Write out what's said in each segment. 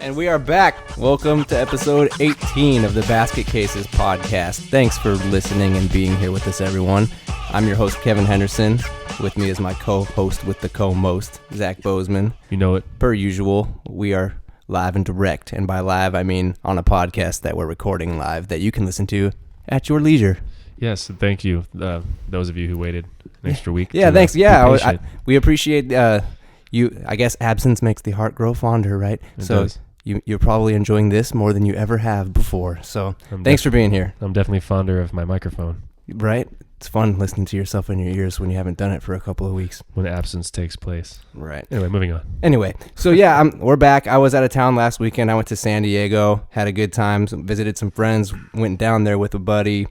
And we are back. Welcome to episode 18 of the Basket Cases podcast. Thanks for listening and being here with us, everyone. I'm your host, Kevin Henderson. With me is my co-host with the co-most, Zach Bozeman. You know it. Per usual, we are live and direct. And by live, I mean on a podcast that we're recording live that you can listen to at your leisure. Yes, thank you. Those of you who waited an extra week. Yeah, thanks. Yeah, we appreciate you. I guess absence makes the heart grow fonder, right? It does. You're probably enjoying this more than you ever have before. So thanks for being here. I'm definitely fonder of my microphone. Right? It's fun listening to yourself in your ears when you haven't done it for a couple of weeks. When absence takes place. Right. Anyway, moving on. Anyway, so yeah, we're back. I was out of town last weekend. I went to San Diego, had a good time, visited some friends, went down there with a buddy,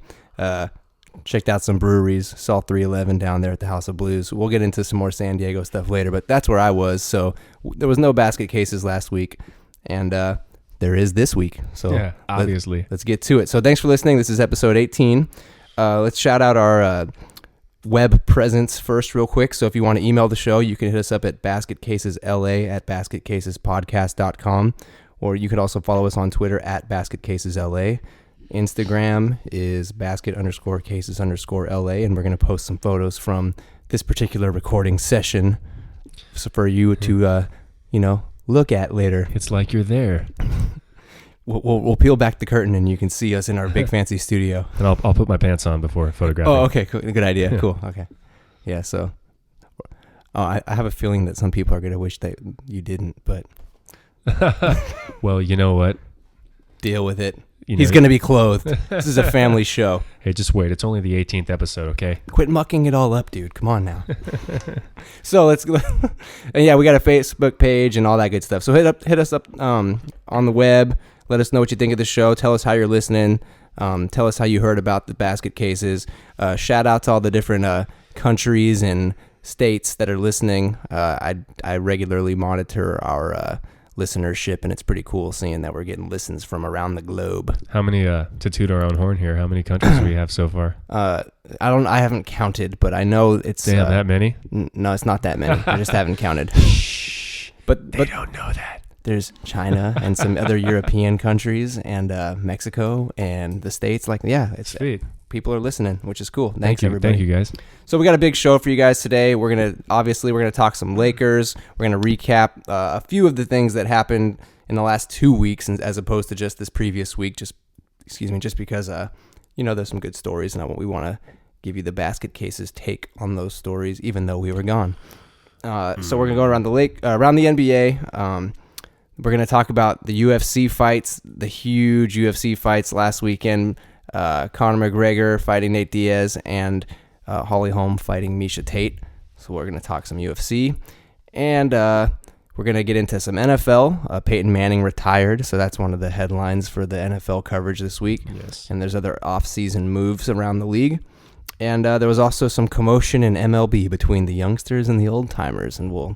checked out some breweries, saw 311 down there at the House of Blues. We'll get into some more San Diego stuff later, but that's where I was. So there was no basket cases last week, and there is this week. So yeah, obviously. Let's get to it. So thanks for listening. This is episode 18. Let's shout out our web presence first real quick. So if you want to email the show, you can hit us up at basketcasesla@basketcasespodcast.com, or you could also follow us on Twitter at basketcasesla. Instagram is basket_cases_LA, and we're going to post some photos from this particular recording session for you to, look at later. It's like you're there. We'll peel back the curtain and you can see us in our big fancy studio. And I'll put my pants on before photographing. Oh, okay, cool. Good idea. Yeah. Cool. Okay. Yeah. So, I have a feeling that some people are going to wish that you didn't, but. Well, you know what? Deal with it. He's going to be clothed. This is a family show. Hey, just wait. It's only the 18th episode, okay? Quit mucking it all up, dude. Come on now. So let's go. And yeah, we got a Facebook page and all that good stuff. So hit us up on the web. Let us know what you think of the show. Tell us how you're listening. Tell us how you heard about the basket cases. Shout out to all the different countries and states that are listening. I regularly monitor our listenership, and it's pretty cool seeing that we're getting listens from around the globe. How many, to toot our own horn here, how many countries do we have so far? I haven't counted, but I know it's... Damn, that many? No, it's not that many. I just haven't counted. Shh. But they don't know that. There's China and some other European countries and Mexico and the States. It's sweet. People are listening, which is cool. Thanks, everybody. Thank you, guys. So we got a big show for you guys today. We're gonna talk some Lakers. We're gonna recap a few of the things that happened in the last 2 weeks, as opposed to just this previous week. Just because there's some good stories, and we want to give you the basket cases take on those stories, even though we were gone. So we're gonna go around around the NBA. We're going to talk about the UFC fights, the huge UFC fights last weekend. Conor McGregor fighting Nate Diaz and Holm fighting Meisha Tate. So we're going to talk some UFC. And we're going to get into some NFL. Peyton Manning retired, so that's one of the headlines for the NFL coverage this week. Yes. And there's other off-season moves around the league. And there was also some commotion in MLB between the youngsters and the old-timers, and we'll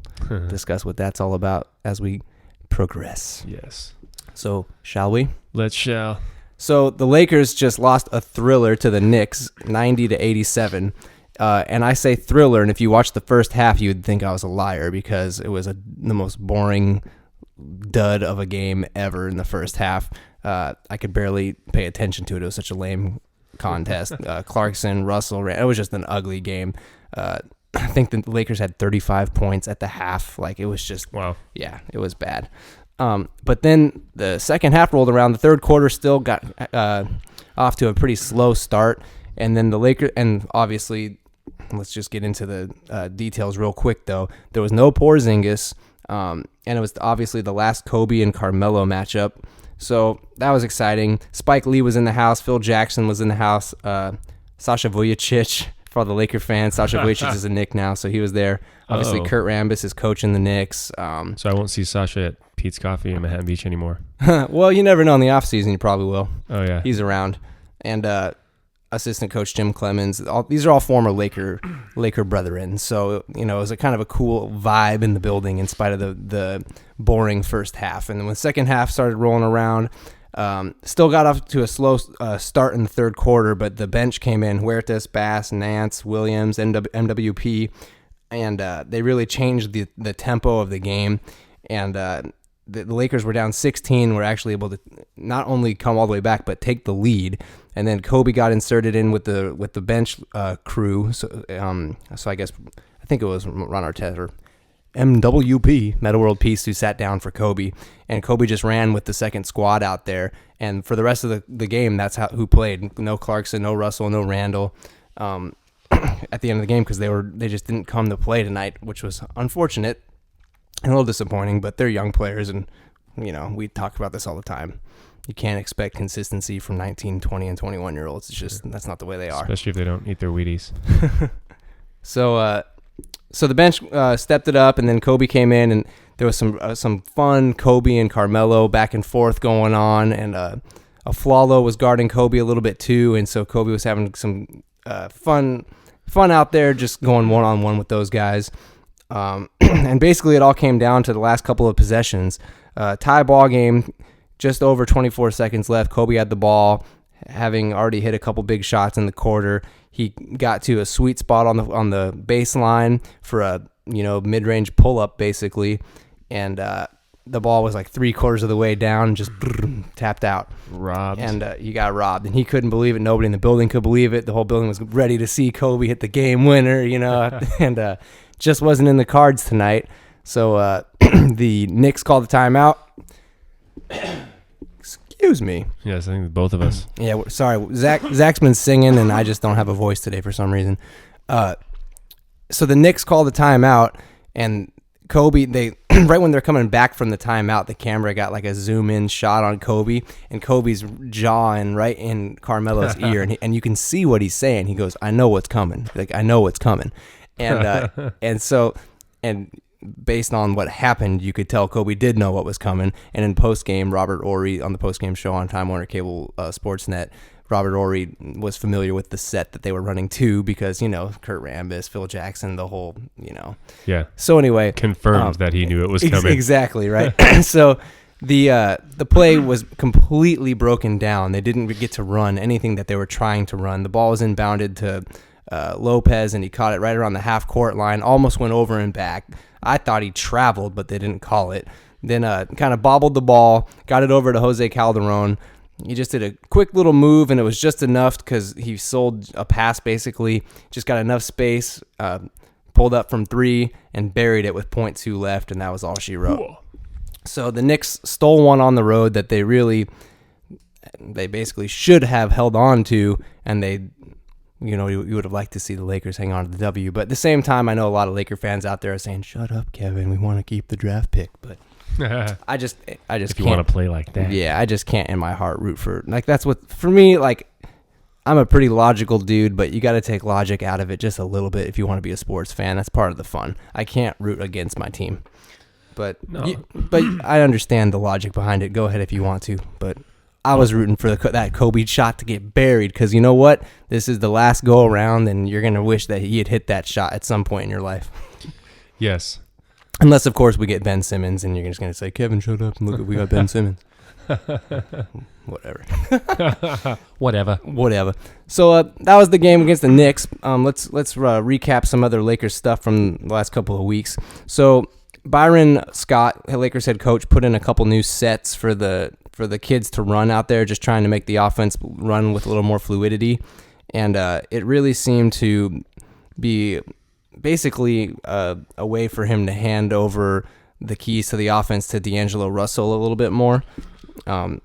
discuss what that's all about as we progress. Yes. So, shall we? Let's shall. So, the Lakers just lost a thriller to the Knicks, 90-87. And I say thriller, and if you watch the first half, you would think I was a liar because it was the most boring dud of a game ever in the first half. I could barely pay attention to it. It was such a lame contest. Clarkson, Russell, it was just an ugly game. I think the Lakers had 35 points at the half. It was just, wow. Yeah, it was bad. But then the second half rolled around. The third quarter still got off to a pretty slow start. And then the Lakers, and obviously, let's just get into the details real quick, though. There was no Porzingis, and it was obviously the last Kobe and Carmelo matchup. So that was exciting. Spike Lee was in the house. Phil Jackson was in the house. Sasha Vujacic. For all the Laker fans, Sasha Vujacic is a Knick now, so he was there. Obviously, Kurt Rambis is coaching the Knicks. So I won't see Sasha at Pete's Coffee in Manhattan Beach anymore. Well, you never know. In the offseason, you probably will. Oh, yeah. He's around. And assistant coach Jim Clemens. These are all former Laker brethren. So, it was a kind of a cool vibe in the building in spite of the boring first half. And then when the second half started rolling around, Still got off to a slow start in the third quarter, but the bench came in. Huertas, Bass, Nance, Williams, MWP, and they really changed the tempo of the game. And the Lakers were down 16, were actually able to not only come all the way back but take the lead. And then Kobe got inserted in with the bench crew. So I think it was Ron Artest or MWP, Meta World Peace, who sat down for Kobe, and Kobe just ran with the second squad out there. And for the rest of the game, that's who played. No Clarkson, no Russell, no Randall. At the end of the game, because they just didn't come to play tonight, which was unfortunate and a little disappointing. But they're young players, and we talk about this all the time. You can't expect consistency from 19, 20, and 21-year-olds. It's just that's not the way they are. Especially if they don't eat their Wheaties. So the bench stepped it up, and then Kobe came in, and there was some fun Kobe and Carmelo back and forth going on, and Aflalo was guarding Kobe a little bit too, and so Kobe was having some fun out there, just going one-on-one with those guys. And basically it all came down to the last couple of possessions. Tie ball game, just over 24 seconds left. Kobe had the ball, having already hit a couple big shots in the quarter. He got to a sweet spot on the baseline for a mid-range pull-up basically, and the ball was like 3/4 of the way down, just tapped out. Robbed. And he got robbed, and he couldn't believe it. Nobody in the building could believe it. The whole building was ready to see Kobe hit the game winner, and just wasn't in the cards tonight. So the Knicks called the timeout. Excuse me. Yes, I think both of us. Yeah, sorry. Zach's been singing, and I just don't have a voice today for some reason. So the Knicks called the timeout, and Kobe, they right when they're coming back from the timeout, the camera got like a zoom in shot on Kobe, and Kobe's jawing right in Carmelo's ear, and you can see what he's saying. He goes, "I know what's coming. Like I know what's coming," and based on what happened, you could tell Kobe did know what was coming. And in post game, Robert Horry on the post game show on Time Warner Cable Sportsnet, Robert Horry was familiar with the set that they were running too, because Kurt Rambis, Phil Jackson, the whole Yeah. So anyway, confirmed that he knew it was coming. Exactly right. So the play was completely broken down. They didn't get to run anything that they were trying to run. The ball was inbounded to Lopez, and he caught it right around the half court line. Almost went over and back. I thought he traveled, but they didn't call it. Then kind of bobbled the ball, got it over to Jose Calderon. He just did a quick little move, and it was just enough because he sold a pass basically. Just got enough space, pulled up from three, and buried it with 0.2 left, and that was all she wrote. Cool. So the Knicks stole one on the road that they basically should have held on to, and they, you would have liked to see the Lakers hang on to the W. But at the same time, I know a lot of Laker fans out there are saying, "Shut up, Kevin. We want to keep the draft pick." But I just if can't. You want to play like that. Yeah, I just can't in my heart root for that's what for me. Like, I'm a pretty logical dude, but you got to take logic out of it just a little bit if you want to be a sports fan. That's part of the fun. I can't root against my team, but but I understand the logic behind it. Go ahead if you want to, but I was rooting for that Kobe shot to get buried, because you know what? This is the last go around, and you're gonna wish that he had hit that shot at some point in your life. Yes. Unless, of course, we get Ben Simmons, and you're just going to say, "Kevin, shut up, and look, we got Ben Simmons." Whatever. Whatever. So that was the game against the Knicks. Let's recap some other Lakers stuff from the last couple of weeks. So Byron Scott, Lakers head coach, put in a couple new sets for the kids to run out there, just trying to make the offense run with a little more fluidity. And it really seemed to be basically a way for him to hand over the keys to the offense to DAngelo Russell a little bit more.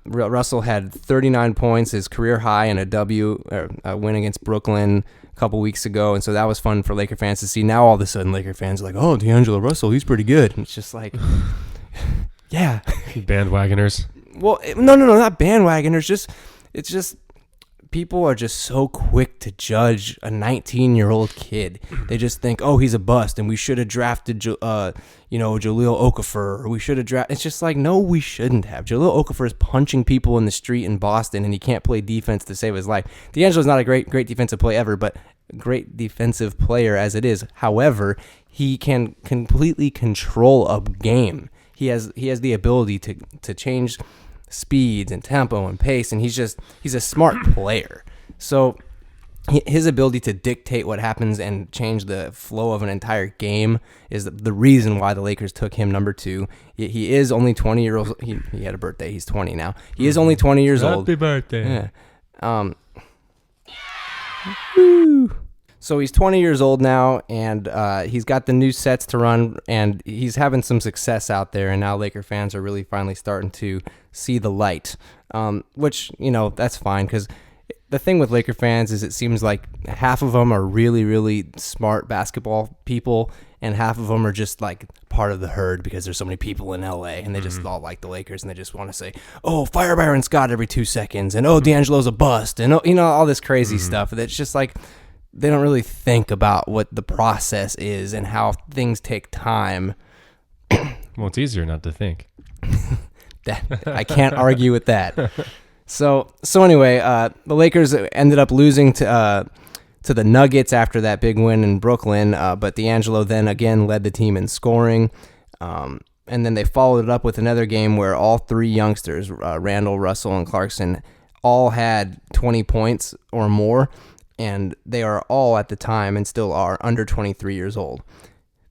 Russell had 39 points, his career high, in a win against Brooklyn a couple weeks ago, and so that was fun for Laker fans to see. Now all of a sudden Laker fans are like, "Oh, DAngelo Russell, he's pretty good." And it's just like, yeah. Bandwagoners. Well, no, not bandwagoners. It's just people are just so quick to judge a 19-year-old kid. They just think, "Oh, he's a bust, and we should have drafted, Jahlil Okafor, or we should have drafted." It's just like, no, we shouldn't have. Jahlil Okafor is punching people in the street in Boston, and he can't play defense to save his life. DAngelo's not a great defensive player ever, but great defensive player as it is. However, he can completely control a game. He has the ability to change speeds and tempo and pace, and he's a smart player. So his ability to dictate what happens and change the flow of an entire game is the reason why the Lakers took him number 2. He is only 20 years old. He had a birthday. He's 20 now. He is only 20 years old. Happy birthday. Yeah. Woo. So he's 20 years old now, and he's got the new sets to run, and he's having some success out there, and now Laker fans are really finally starting to see the light, which, that's fine, because the thing with Laker fans is it seems like half of them are really, really smart basketball people, and half of them are just like part of the herd because there's so many people in LA, and they just all like the Lakers, and they just want to say, oh, fire Byron Scott every 2 seconds, and oh, DAngelo's a bust, and all this crazy stuff that's just like they don't really think about what the process is and how things take time. Well, it's easier not to think. I can't argue with that. So anyway, the Lakers ended up losing to the Nuggets after that big win in Brooklyn, but DAngelo then again led the team in scoring, and then they followed it up with another game where all 3 youngsters, Randall, Russell, and Clarkson, all had 20 points or more, and they are all at the time and still are under 23 years old.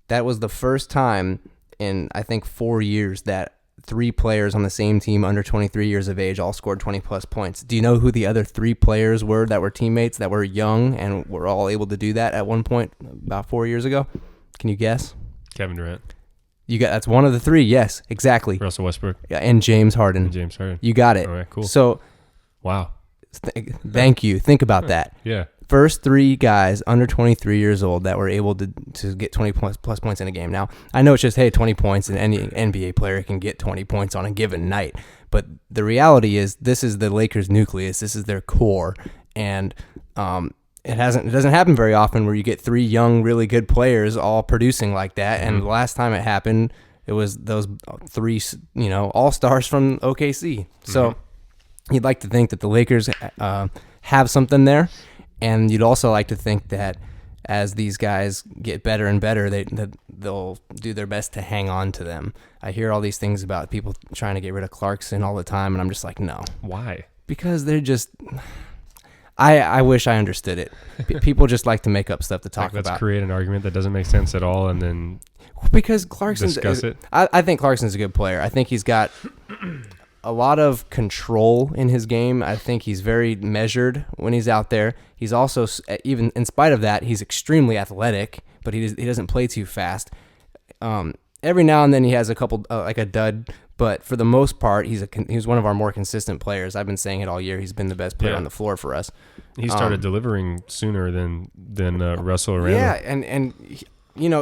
That was the first time in, I think, 4 years that 3 players on the same team under 23 years of age all scored 20-plus points. Do you know who the other 3 players were that were teammates that were young and were all able to do that at one point about 4 years ago? Can you guess? Kevin Durant. That's one of the 3. Yes, exactly. Russell Westbrook. Yeah, and James Harden. You got it. All right, cool. So, wow. Thank you. Think about that. Yeah. First 3 guys under 23 years old that were able to get 20-plus points in a game. Now, I know it's just, 20 points, and any NBA player can get 20 points on a given night. But the reality is this is the Lakers' nucleus. This is their core. And it doesn't happen very often where you get 3 young, really good players all producing like that. And the last time it happened, it was those 3, all-stars from OKC. So you'd like to think that the Lakers have something there. And you'd also like to think that as these guys get better and better, they'll do their best to hang on to them. I hear all these things about people trying to get rid of Clarkson all the time, and I'm just like, no. Why? Because they're just... I wish I understood it. People just like to make up stuff to talk about. Let's create an argument that doesn't make sense at all, and then because Clarkson's... discuss it. I think Clarkson's a good player. I think he's got a lot of control in his game. I think he's very measured when he's out there. He's also, even in spite of that, he's extremely athletic, but he doesn't play too fast. Every now and then he has a couple, like a dud, but for the most part, he's one of our more consistent players. I've been saying it all year. He's been the best player on the floor for us. He started delivering sooner than Russell or Randall. Yeah, and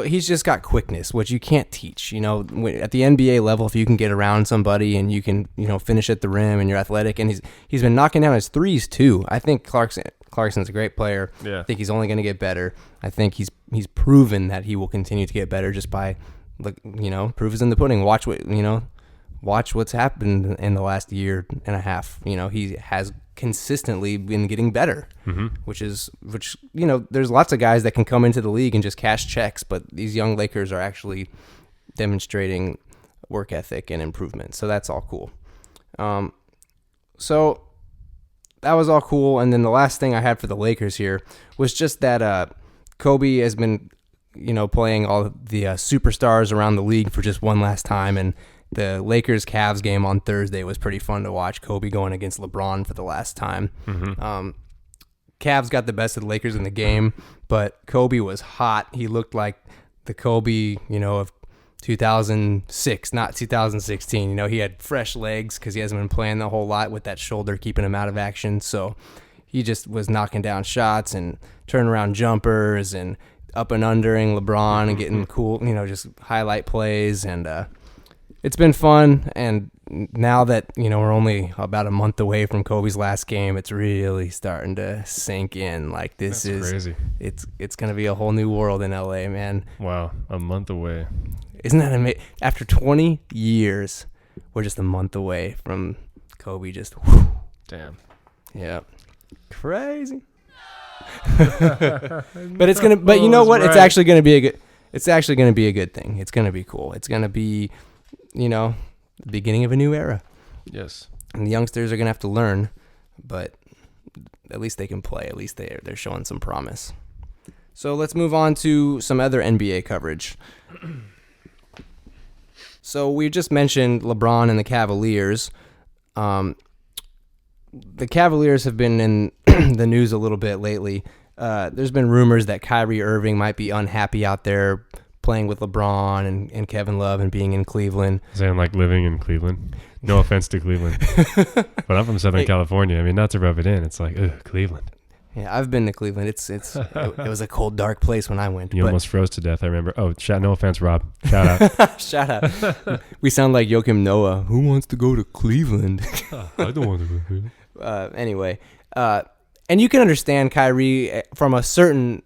he's just got quickness, which you can't teach. At the NBA level, if you can get around somebody and you can, finish at the rim and you're athletic, and he's been knocking down his threes too. I think Clarkson's a great player. Yeah. I think he's only going to get better. I think he's proven that he will continue to get better just by, proof is in the pudding. Watch what's happened in the last year and a half. He has consistently been getting better, which there's lots of guys that can come into the league and just cash checks, but these young Lakers are actually demonstrating work ethic and improvement. So that's all cool. So that was all cool. And then the last thing I had for the Lakers here was just that Kobe has been, playing all the superstars around the league for just one last time, and the Lakers-Cavs game on Thursday was pretty fun to watch. Kobe going against LeBron for the last time. Cavs got the best of the Lakers in the game, but Kobe was hot. He looked like the Kobe, of 2006, not 2016. He had fresh legs because he hasn't been playing the whole lot with that shoulder keeping him out of action. So he just was knocking down shots and turnaround jumpers and up and undering LeBron and getting cool, just highlight plays. And it's been fun. And now that, we're only about a month away from Kobe's last game, it's really starting to sink in. Like, this That's is crazy. It's going to be a whole new world in LA, man. Wow. A month away. Isn't that amazing? After 20 years, we're just a month away from Kobe just, whew. Damn. Yeah. Crazy. But it's going to, but you know what? Right. It's actually going to be a good thing. It's going to be cool. It's going to be, the beginning of a new era. Yes. And the youngsters are going to have to learn, but at least they can play. At least they're showing some promise. So let's move on to some other NBA coverage. So we just mentioned LeBron and the Cavaliers. The Cavaliers have been in the news a little bit lately. There's been rumors that Kyrie Irving might be unhappy out there playing with LeBron and Kevin Love and being in Cleveland. Saying like living in Cleveland. No offense to Cleveland. But I'm from Southern California. I mean, not to rub it in. It's like, Cleveland. Yeah, I've been to Cleveland. It was a cold, dark place when I went. You almost froze to death, I remember. Oh, no offense, Rob. Shout out. Shout out. We sound like Joakim Noah. Who wants to go to Cleveland? I don't want to go to Cleveland. Anyway, and you can understand Kyrie from a certain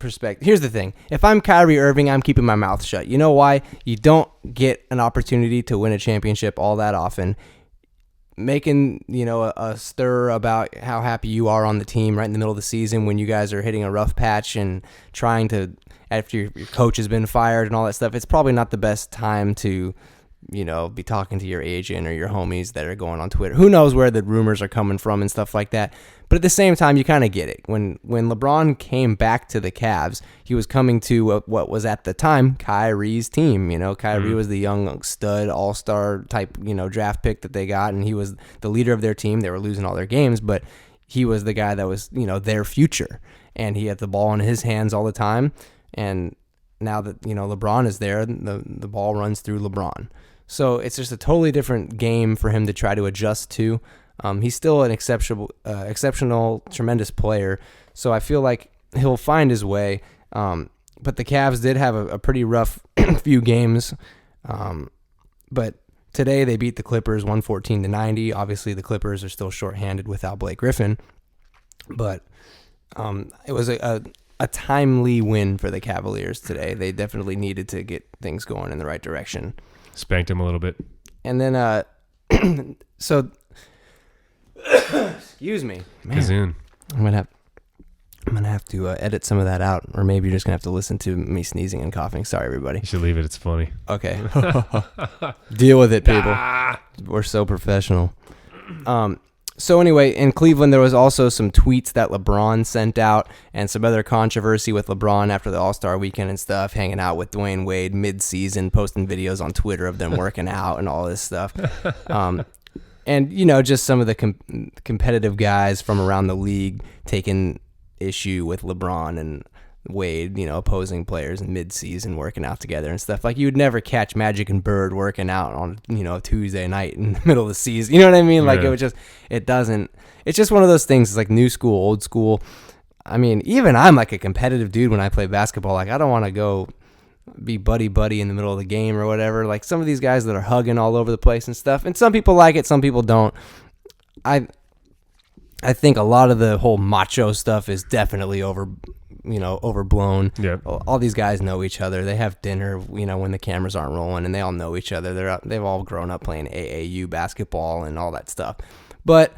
perspective. Here's the thing. If I'm Kyrie Irving, I'm keeping my mouth shut. You know why? You don't get an opportunity to win a championship all that often. Making, a stir about how happy you are on the team right in the middle of the season when you guys are hitting a rough patch and trying to, after your coach has been fired and all that stuff, it's probably not the best time to, be talking to your agent or your homies that are going on Twitter. Who knows where the rumors are coming from and stuff like that. But at the same time, you kind of get it. When LeBron came back to the Cavs, he was coming to what was at the time Kyrie's team. Kyrie was the young stud all-star type, draft pick that they got, and he was the leader of their team. They were losing all their games, but he was the guy that was, their future. And he had the ball in his hands all the time. And now that, LeBron is there, the ball runs through LeBron. So it's just a totally different game for him to try to adjust to. He's still an exceptional, tremendous player. So I feel like he'll find his way. But the Cavs did have a pretty rough few games. But today they beat the Clippers 114-90. Obviously the Clippers are still shorthanded without Blake Griffin. But it was a timely win for the Cavaliers today. They definitely needed to get things going in the right direction. Spanked him a little bit. And then, so, excuse me. Man, I'm gonna have to edit some of that out, or maybe you're just gonna have to listen to me sneezing and coughing. Sorry, everybody. you should leave it. It's funny. Okay. Deal with it, people. We're so professional. So anyway, in Cleveland, there was also some tweets that LeBron sent out and some other controversy with LeBron after the All-Star weekend and stuff, hanging out with Dwayne Wade mid-season, posting videos on Twitter of them working out and all this stuff. And, just some of the competitive guys from around the league taking issue with LeBron and Wade, opposing players in mid-season working out together and stuff. Like, you would never catch Magic and Bird working out on, Tuesday night in the middle of the season. You know what I mean? Like, it's just one of those things. It's like new school, old school. I mean, even I'm like a competitive dude when I play basketball. Like, I don't want to go be buddy in the middle of the game or whatever. Like, some of these guys that are hugging all over the place and stuff. And some people like it, some people don't. I think a lot of the whole macho stuff is definitely overblown. Yeah. All these guys know each other. They have dinner, when the cameras aren't rolling, and they all know each other. They've all grown up playing AAU basketball and all that stuff. But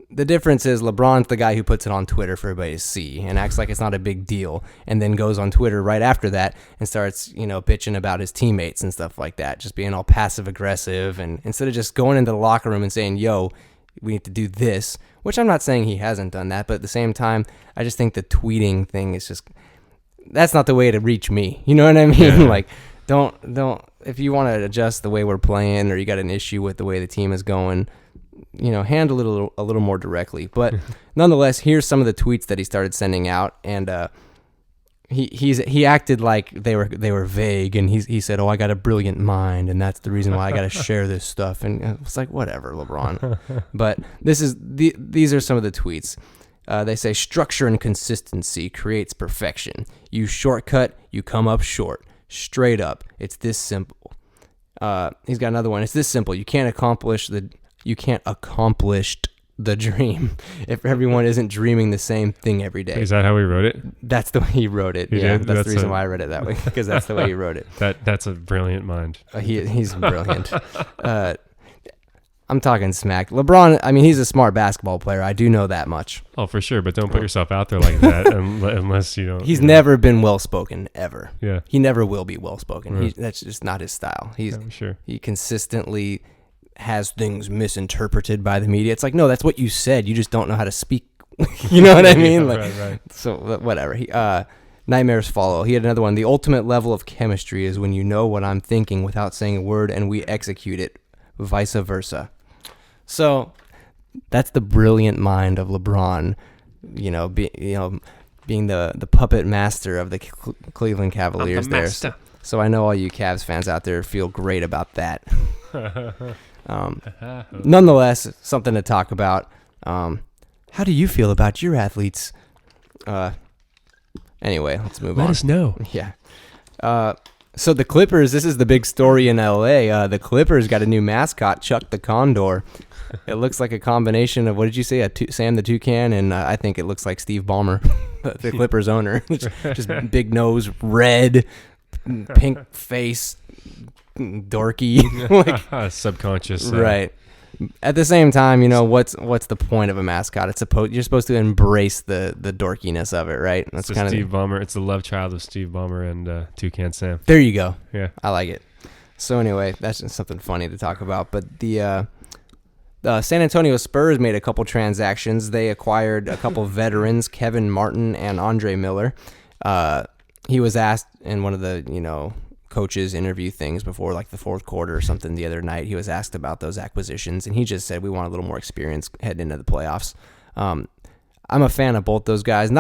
the difference is LeBron's the guy who puts it on Twitter for everybody to see and acts like it's not a big deal, and then goes on Twitter right after that and starts, bitching about his teammates and stuff like that, just being all passive aggressive, and instead of just going into the locker room and saying, yo, we need to do this, which I'm not saying he hasn't done that, but at the same time, I just think the tweeting thing is just, that's not the way to reach me. You know what I mean? Yeah. Like, don't, if you want to adjust the way we're playing, or you got an issue with the way the team is going, handle it a little more directly. But nonetheless, here's some of the tweets that he started sending out, and he acted like they were vague, and he said, "Oh, I got a brilliant mind, and that's the reason why I got to share this stuff." And it's like, whatever, LeBron. But these are some of the tweets. They say, "Structure and consistency creates perfection. You shortcut, you come up short. Straight up, it's this simple." He's got another one. It's this simple. You can't accomplish the dream if everyone isn't dreaming the same thing every day. Is that how he wrote it? That's the way he wrote it. Yeah, did? that's the reason why I read it that way, because that's the way he wrote it. That's a brilliant mind. He's brilliant. I'm talking smack. LeBron, I mean, he's a smart basketball player. I do know that much. Oh, for sure, but don't put yourself out there like that unless you don't. He's never been well-spoken, ever. Yeah. He never will be well-spoken. Right. That's just not his style. Sure. He consistently has things misinterpreted by the media. It's like, no, that's what you said. You just don't know how to speak You know what I mean? Yeah, Like, right. so whatever. Nightmares follow. He had another one. The ultimate level of chemistry is when you know what I'm thinking without saying a word and we execute it, vice versa. So that's the brilliant mind of LeBron, being the puppet master of the Cleveland Cavaliers there. So I know all you Cavs fans out there feel great about that. Nonetheless, something to talk about. How do you feel about your athletes? Anyway, let's move on. Let us know. Yeah. So the Clippers, this is the big story in LA. The Clippers got a new mascot, Chuck the Condor. It looks like a combination of, what did you say, Sam the Toucan, and I think it looks like Steve Ballmer, the Clippers owner. Just big nose, red, pink face, dorky. Subconscious. Right. At the same time, what's the point of a mascot? You're supposed to embrace the dorkiness of it, right? That's kind of Steve Ballmer. It's the love child of Steve Ballmer and Toucan Sam. There you go. Yeah, I like it. So anyway, that's just something funny to talk about. But the San Antonio Spurs made a couple transactions. They acquired a couple veterans, Kevin Martin and Andre Miller. He was asked in one of the coaches interview things before like the fourth quarter or something the other night. He was asked about those acquisitions, and he just said we want a little more experience heading into the playoffs. I'm a fan of both those guys.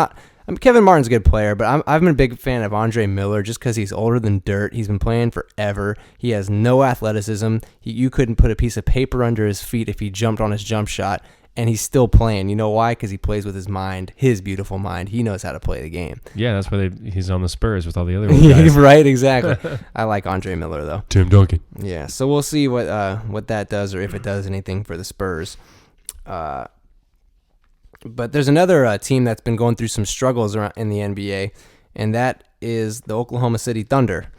Kevin Martin's a good player, but I've been a big fan of Andre Miller just because he's older than dirt. He's been playing forever. He has no athleticism. You couldn't put a piece of paper under his feet if he jumped on his jump shot, and he's still playing. You know why? Because he plays with his mind, his beautiful mind. He knows how to play the game. Yeah, that's why he's on the Spurs with all the other guys. Right, exactly. I like Andre Miller, though. Tim Duncan. Yeah, so we'll see what that does, or if it does anything for the Spurs. But there's another team that's been going through some struggles in the NBA, and that is the Oklahoma City Thunder.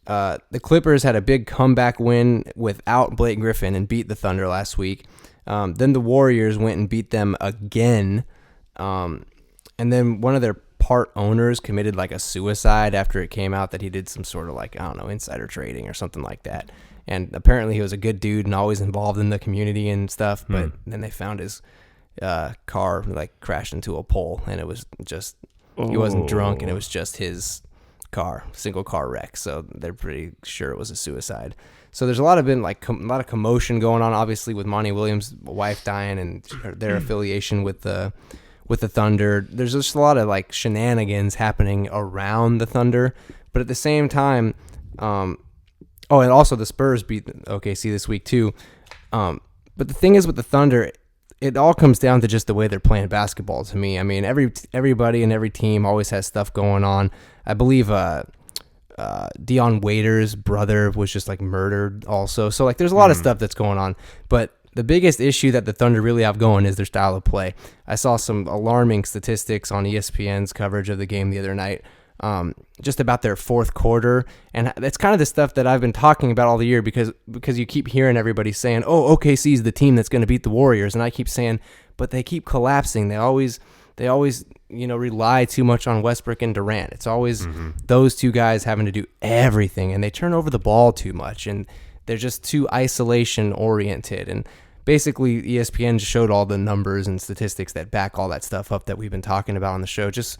The Clippers had a big comeback win without Blake Griffin and beat the Thunder last week. Then the Warriors went and beat them again. And then one of their part owners committed like a suicide after it came out that he did some sort of insider trading or something like that. And apparently he was a good dude and always involved in the community and stuff. But then they found his car crashed into a pole, and it was just, he wasn't drunk, and it was just his car, single car wreck. So they're pretty sure it was a suicide. So there's a lot of commotion going on, obviously, with Monty Williams' wife dying and their affiliation with the Thunder. There's just a lot of shenanigans happening around the Thunder, but at the same time, and also the Spurs beat OKC this week too. But the thing is with the Thunder, it all comes down to just the way they're playing basketball to me. I mean, everybody and every team always has stuff going on. I believe Dion Waiters' brother was just murdered also. So there's a lot of stuff that's going on. But the biggest issue that the Thunder really have going is their style of play. I saw some alarming statistics on ESPN's coverage of the game the other night, just about their fourth quarter. And that's kind of the stuff that I've been talking about all the year because you keep hearing everybody saying, oh, OKC is the team that's going to beat the Warriors. And I keep saying, but they keep collapsing. They always rely too much on Westbrook and Durant. It's always those two guys having to do everything, and they turn over the ball too much, and they're just too isolation oriented. And basically ESPN just showed all the numbers and statistics that back all that stuff up that we've been talking about on the show. Just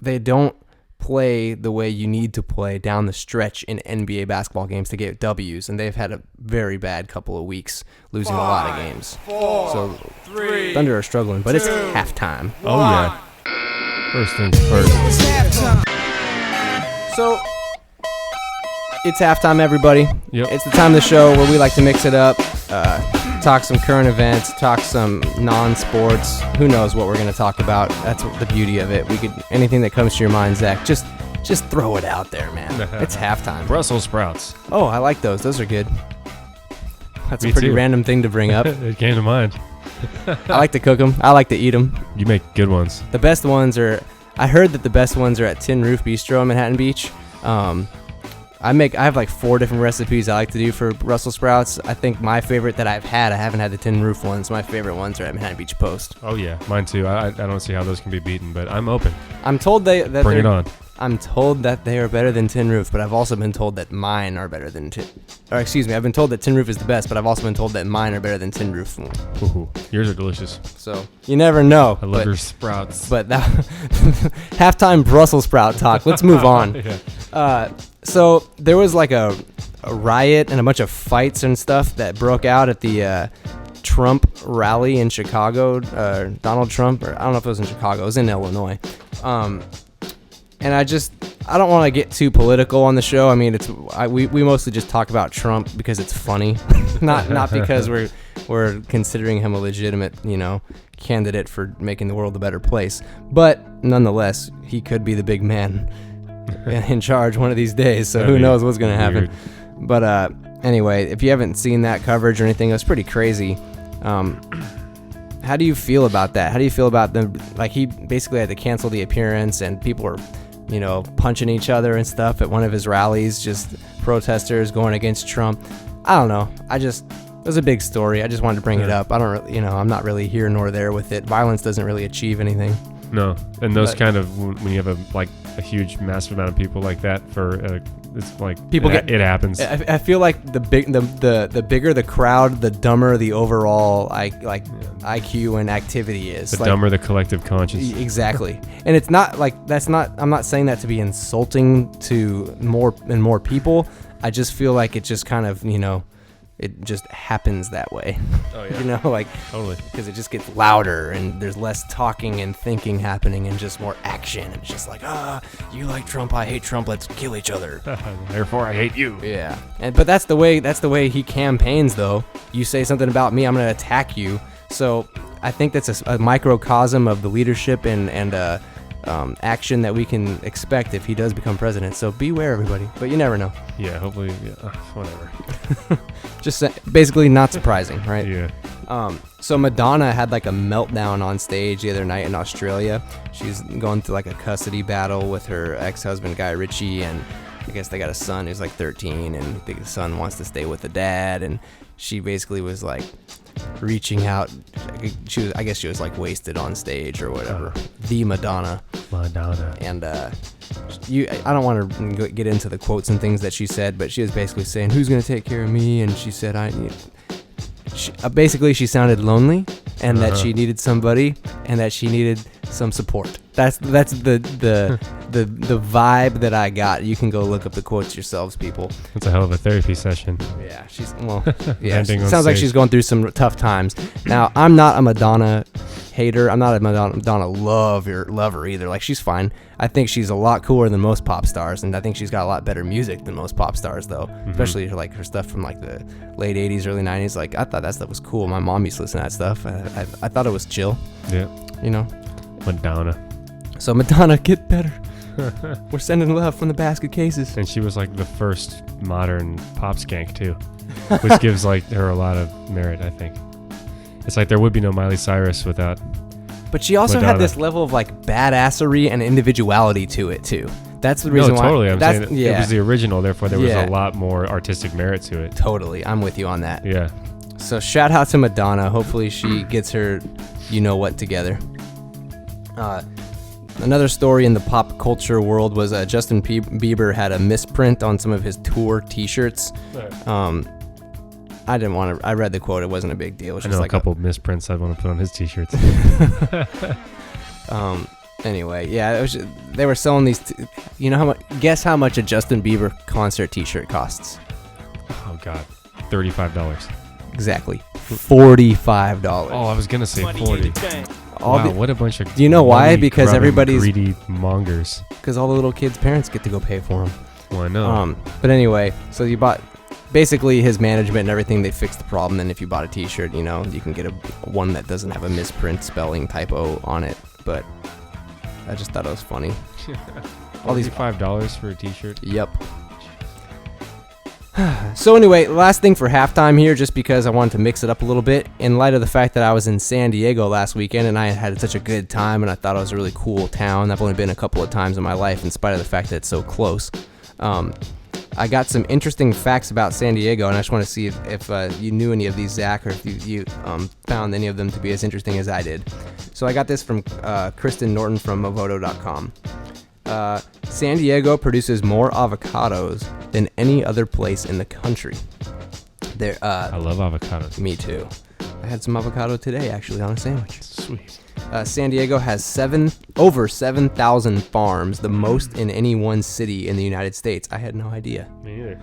they don't play the way you need to play down the stretch in NBA basketball games to get W's, and they've had a very bad couple of weeks, losing a lot of games. 4, 3, Thunder are struggling, but 2, it's halftime. Oh yeah. First things first. It's halftime. So it's halftime, everybody. Yep. It's the time of the show where we like to mix it up, talk some current events, talk some non-sports. Who knows what we're going to talk about? That's the beauty of it. Anything that comes to your mind, Zach, just throw it out there, man. It's halftime. Brussels sprouts. Oh, I like those. Those are good. That's Me a pretty too. random thing to bring up. It came to mind. I like to cook them. I like to eat them. You make good ones. The best ones are, I heard that the best ones are at Tin Roof Bistro in Manhattan Beach. I have 4 different recipes I like to do for Brussels sprouts. I think my favorite that I haven't had the Tin Roof ones. My favorite ones are at Manhattan Beach Post. Oh yeah, mine too. I don't see how those can be beaten, but I'm open. I'm told that Bring it on. I'm told that they are better than Tin Roof, but I've also been told that mine are better than I've been told that Tin Roof is the best, but I've also been told that mine are better than Tin Roof. Ooh, yours are delicious. So you never know. I love your sprouts. But that halftime Brussels sprout talk. Let's move on. Yeah. So there was like a riot and a bunch of fights and stuff that broke out at the Trump rally in Chicago. Donald Trump, or I don't know if it was in Chicago. It was in Illinois. And I don't want to get too political on the show. I mean, we mostly just talk about Trump because it's funny, not because we're considering him a legitimate, candidate for making the world a better place. But nonetheless, he could be the big man in charge one of these days. So who knows what's going to happen. But anyway, if you haven't seen that coverage or anything, it was pretty crazy. How do you feel about that? How do you feel about them? Like, he basically had to cancel the appearance, and people were, punching each other and stuff at one of his rallies, just protesters going against Trump. I don't know. It was a big story. I just wanted to bring it up. I don't really, I'm not really here nor there with it. Violence doesn't really achieve anything. No. And those kind of, when you have a huge, massive amount of people like that it's like people it happens. I feel like the bigger the crowd, the dumber the overall IQ and activity is. The dumber the collective conscience. Exactly. And it's not like I'm not saying that to be insulting to more people. I just feel like it just kind of, it just happens that way. Oh yeah. Totally. Because it just gets louder and there's less talking and thinking happening and just more action. It's just like, you like Trump, I hate Trump, let's kill each other. Therefore, I hate you. Yeah. But that's the way he campaigns, though. You say something about me, I'm going to attack you. So I think that's a microcosm of the leadership and action that we can expect if he does become president. So beware, everybody. But you never know. Yeah, hopefully, whatever. Just basically not surprising, right? Yeah. So Madonna had like a meltdown on stage the other night in Australia. She's going through like a custody battle with her ex-husband Guy Ritchie, and I guess they got a son who's like 13, and the son wants to stay with the dad, and she basically was like reaching out. I guess she was like wasted on stage or whatever. The Madonna. And I don't want to get into the quotes and things that she said, but she was basically saying, "Who's going to take care of me?" And she said, basically she sounded lonely, and that she needed somebody, and that she needed some support. That's the vibe that I got. You can go look up the quotes yourselves, people. It's a hell of a therapy session. Yeah, it sounds like she's going through some tough times. Now, I'm not a Madonna hater. I'm not a Madonna lover either. Like, she's fine. I think she's a lot cooler than most pop stars, and I think she's got a lot better music than most pop stars, though. Especially like her stuff from like the late 80s, early 90s. Like, I thought that stuff was cool. My mom used to listen to that stuff. I thought it was chill. Yeah. Madonna. So Madonna, get better. We're sending love from the basket cases. And she was like the first modern pop skank too, which gives like her a lot of merit, I think. It's like there would be no Miley Cyrus without. But she also Madonna. had this level of like badassery and individuality to it too. That's the reason why. Totally. I'm saying it was the original, therefore there was a lot more artistic merit to it. Totally. I'm with you on that. Yeah. So shout out to Madonna. Hopefully she gets her what together. Another story in the pop culture world was Justin Bieber had a misprint on some of his tour T-shirts. I read the quote. It wasn't a big deal. It was I just know like a couple misprints I'd want to put on his T-shirts. Anyway, yeah, they were selling these. How much? Guess how much a Justin Bieber concert T-shirt costs? Oh God, $35. Exactly, $45. Oh, I was gonna say 40. What a bunch of. Do you know why? Because everybody's greedy mongers. Because all the little kids' parents get to go pay for them. Well, I know. But anyway, so you bought. Basically, his management and everything, they fixed the problem. And if you bought a T-shirt, you can get one that doesn't have a misprint spelling typo on it. But I just thought it was funny. All these $5 for a T-shirt. Yep. So anyway, last thing for halftime here, just because I wanted to mix it up a little bit, in light of the fact that I was in San Diego last weekend and I had such a good time and I thought it was a really cool town. I've only been a couple of times in my life in spite of the fact that it's so close. I got some interesting facts about San Diego, and I just want to see if you knew any of these, Zach, or if you found any of them to be as interesting as I did. So I got this from Kristen Norton from Movoto.com. San Diego produces more avocados than any other place in the country. I love avocados. Me too. I had some avocado today, actually, on a sandwich. Sweet. San Diego has over 7,000 farms, the most in any one city in the United States. I had no idea. Me either.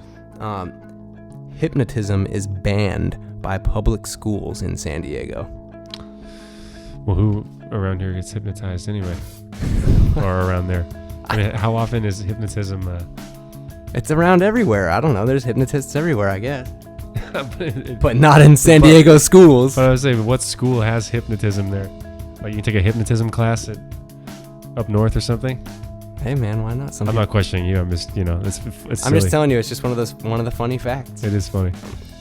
Hypnotism is banned by public schools in San Diego. Well, who around here gets hypnotized anyway? Or around there? I mean, how often is hypnotism? It's around everywhere. I don't know. There's hypnotists everywhere, I guess. but But not in San Diego schools. I was saying, what school has hypnotism there? Like, you can take a hypnotism class up north or something? Hey, man, why not? I'm not questioning you. I'm just, it's I'm just telling you, it's just one of the funny facts. It is funny.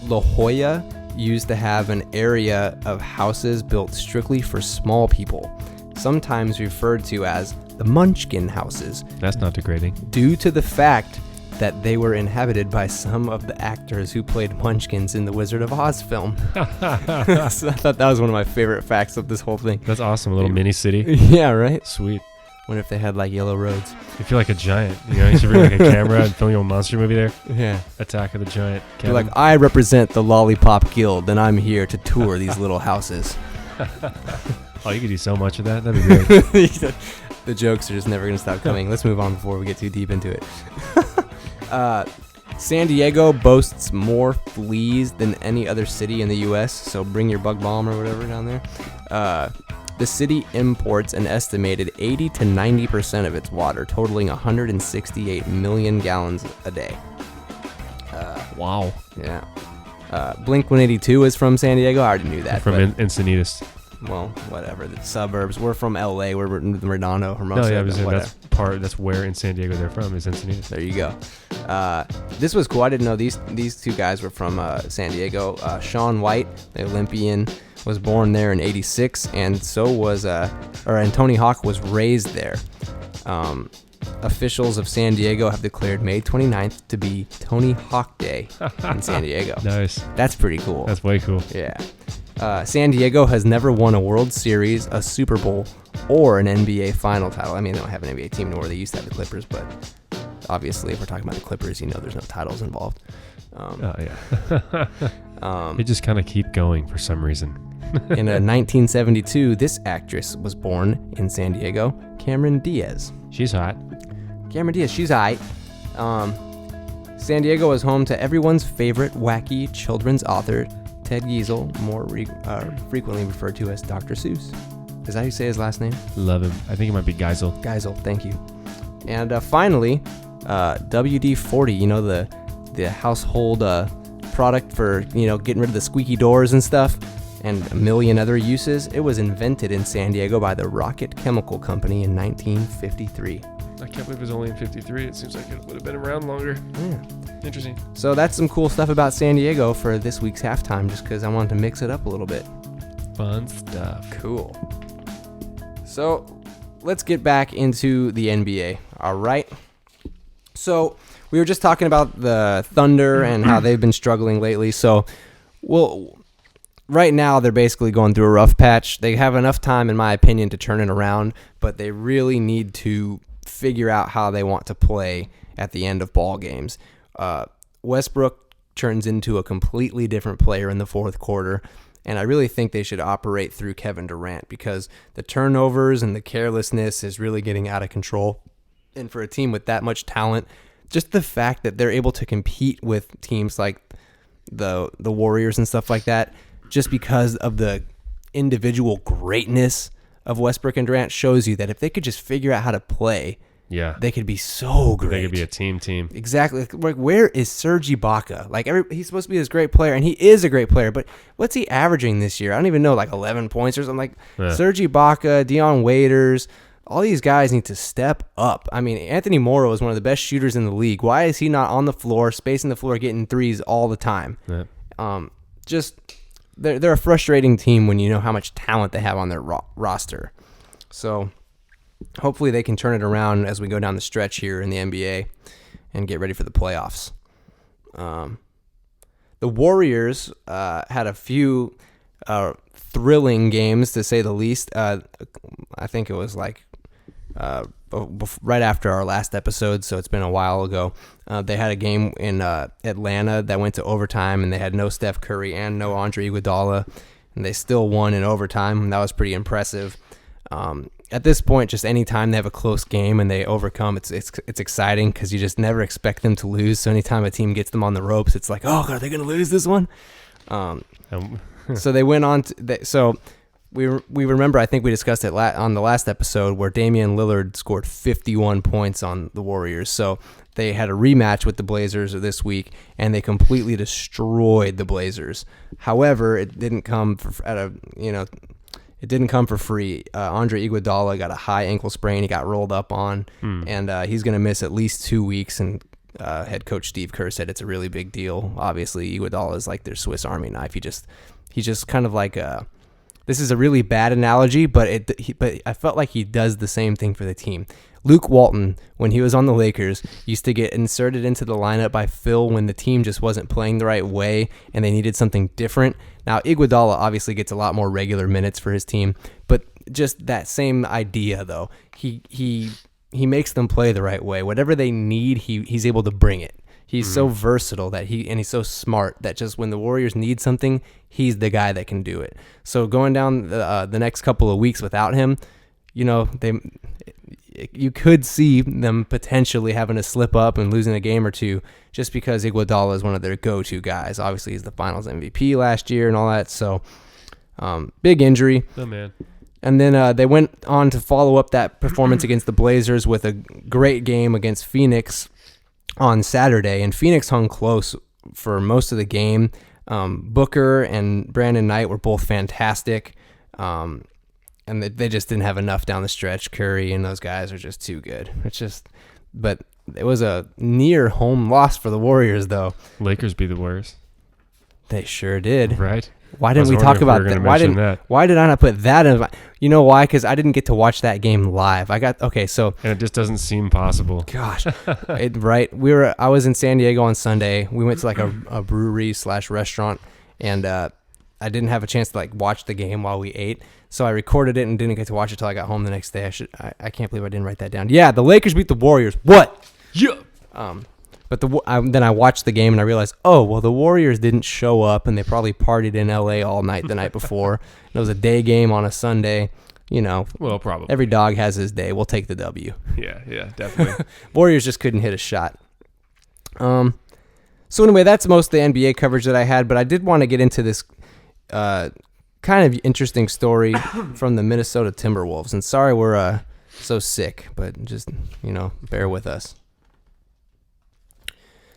La Jolla used to have an area of houses built strictly for small people, sometimes referred to as the Munchkin houses. That's not degrading. Due to the fact that they were inhabited by some of the actors who played Munchkins in the Wizard of Oz film. So I thought that was one of my favorite facts of this whole thing. That's awesome. A little mini city. Yeah, right? Sweet. What if they had like yellow roads? You feel like a giant. You should bring like a camera and film your monster movie there. Yeah. Attack of the Giant. You're like, I represent the Lollipop Guild, and I'm here to tour these little houses. Oh, you could do so much of that. That'd be great. The jokes are just never going to stop coming. Let's move on before we get too deep into it. San Diego boasts more fleas than any other city in the U.S., so bring your bug bomb or whatever down there. The city imports an estimated 80 to 90% of its water, totaling 168 million gallons a day. Wow. Yeah. Blink-182 is from San Diego. I already knew that. From Encinitas. Well, whatever. The suburbs. We're from L.A. We're Redondo, Hermosa. No, yeah, that's where in San Diego they're from, is Encinitas. There you go. This was cool. I didn't know these two guys were from San Diego. Shaun White, the Olympian, was born there in '86, and so was and Tony Hawk was raised there. Officials of San Diego have declared May 29th to be Tony Hawk Day in San Diego. Nice. That's pretty cool. That's way cool. Yeah. San Diego has never won a World Series, a Super Bowl, or an NBA final title. I mean, they don't have an NBA team anymore. They used to have the Clippers, but obviously, if we're talking about the Clippers, there's no titles involved. They just kind of keep going for some reason. In 1972, this actress was born in San Diego, Cameron Diaz. She's hot. Cameron Diaz, she's aight. San Diego is home to everyone's favorite wacky children's author, Ted Giesel, more frequently referred to as Dr. Seuss. Is that how you say his last name? Love him. I think it might be Geisel. Geisel, thank you. And finally, WD-40, the household product for, getting rid of the squeaky doors and stuff, and a million other uses. It was invented in San Diego by the Rocket Chemical Company in 1953. I can't believe it was only in 53. It seems like it would have been around longer. Yeah. Interesting. So that's some cool stuff about San Diego for this week's halftime, just because I wanted to mix it up a little bit. Fun stuff. Cool. So let's get back into the NBA. All right. So we were just talking about the Thunder and how they've been struggling lately. So, right now they're basically going through a rough patch. They have enough time, in my opinion, to turn it around, but they really need to figure out how they want to play at the end of ball games. Westbrook turns into a completely different player in the fourth quarter, and I really think they should operate through Kevin Durant, because the turnovers and the carelessness is really getting out of control. And for a team with that much talent, just the fact that they're able to compete with teams like the Warriors and stuff like that, just because of the individual greatness of Westbrook and Durant, shows you that if they could just figure out how to play, they could be so great. They could be a team. Exactly. Like, where is Serge Ibaka? He's supposed to be this great player, and he is a great player, but what's he averaging this year? I don't even know, 11 points or something. Serge Ibaka, Dion Waiters, all these guys need to step up. I mean, Anthony Morrow is one of the best shooters in the league. Why is he not on the floor, spacing the floor, getting threes all the time? They're a frustrating team when you know how much talent they have on their roster. So hopefully they can turn it around as we go down the stretch here in the NBA and get ready for the playoffs. The Warriors had a few thrilling games, to say the least. I think it was right after our last episode, so it's been a while ago. They had a game in Atlanta that went to overtime, and they had no Steph Curry and no Andre Iguodala, and they still won in overtime, and that was pretty impressive. At this point, just any time they have a close game and they overcome, it's exciting because you just never expect them to lose. So anytime a team gets them on the ropes, it's like, oh, are they going to lose this one? So they went on to we remember, I think we discussed it on the last episode, where Damian Lillard scored 51 points on the Warriors. So they had a rematch with the Blazers this week, and they completely destroyed the Blazers. However, it didn't come it didn't come for free. Andre Iguodala got a high ankle sprain. He got rolled up on, and he's going to miss at least 2 weeks. And head coach Steve Kerr said it's a really big deal. Obviously, Iguodala is like their Swiss Army knife. He's just kind of like this is a really bad analogy, but I felt like he does the same thing for the team. Luke Walton, when he was on the Lakers, used to get inserted into the lineup by Phil when the team just wasn't playing the right way and they needed something different. Now, Iguodala obviously gets a lot more regular minutes for his team, but just that same idea, though. He makes them play the right way. Whatever they need, he's able to bring it. He's so versatile and he's so smart that just when the Warriors need something, he's the guy that can do it. So going down the next couple of weeks without him, you could see them potentially having a slip up and losing a game or two just because Iguodala is one of their go-to guys. Obviously, he's the Finals MVP last year and all that. So big injury. Oh, man. And then they went on to follow up that performance against the Blazers with a great game against Phoenix on Saturday. And Phoenix hung close for most of the game. Booker and Brandon Knight were both fantastic. And they just didn't have enough down the stretch. Curry and those guys are just too good. But it was a near home loss for the Warriors, though. Lakers be the worst. They sure did. Right. Why didn't we talk about that? Why did I not put that in? You know why? Because I didn't get to watch that game live. And it just doesn't seem possible. Gosh, right? I was in San Diego on Sunday. We went to like a brewery / restaurant, and I didn't have a chance to like watch the game while we ate. So I recorded it and didn't get to watch it till I got home the next day. I can't believe I didn't write that down. Yeah, the Lakers beat the Warriors. What? Yeah. But then I watched the game and I realized, oh, well, the Warriors didn't show up and they probably partied in L.A. all night the night before. It was a day game on a Sunday. Well, probably. Every dog has his day. We'll take the W. Yeah, definitely. Warriors just couldn't hit a shot. So anyway, that's most of the NBA coverage that I had, but I did want to get into this kind of interesting story from the Minnesota Timberwolves. And sorry we're so sick, but just, bear with us.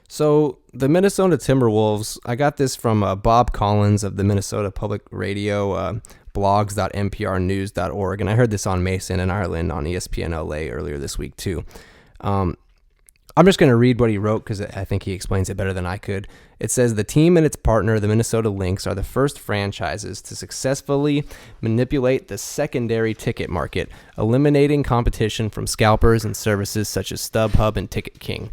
So the Minnesota Timberwolves, I got this from Bob Collins of the Minnesota Public Radio, blogs.mprnews.org, and I heard this on Mason and Ireland on ESPN LA earlier this week too. I'm just going to read what he wrote because I think he explains it better than I could. It says, the team and its partner, the Minnesota Lynx, are the first franchises to successfully manipulate the secondary ticket market, eliminating competition from scalpers and services such as StubHub and Ticket King.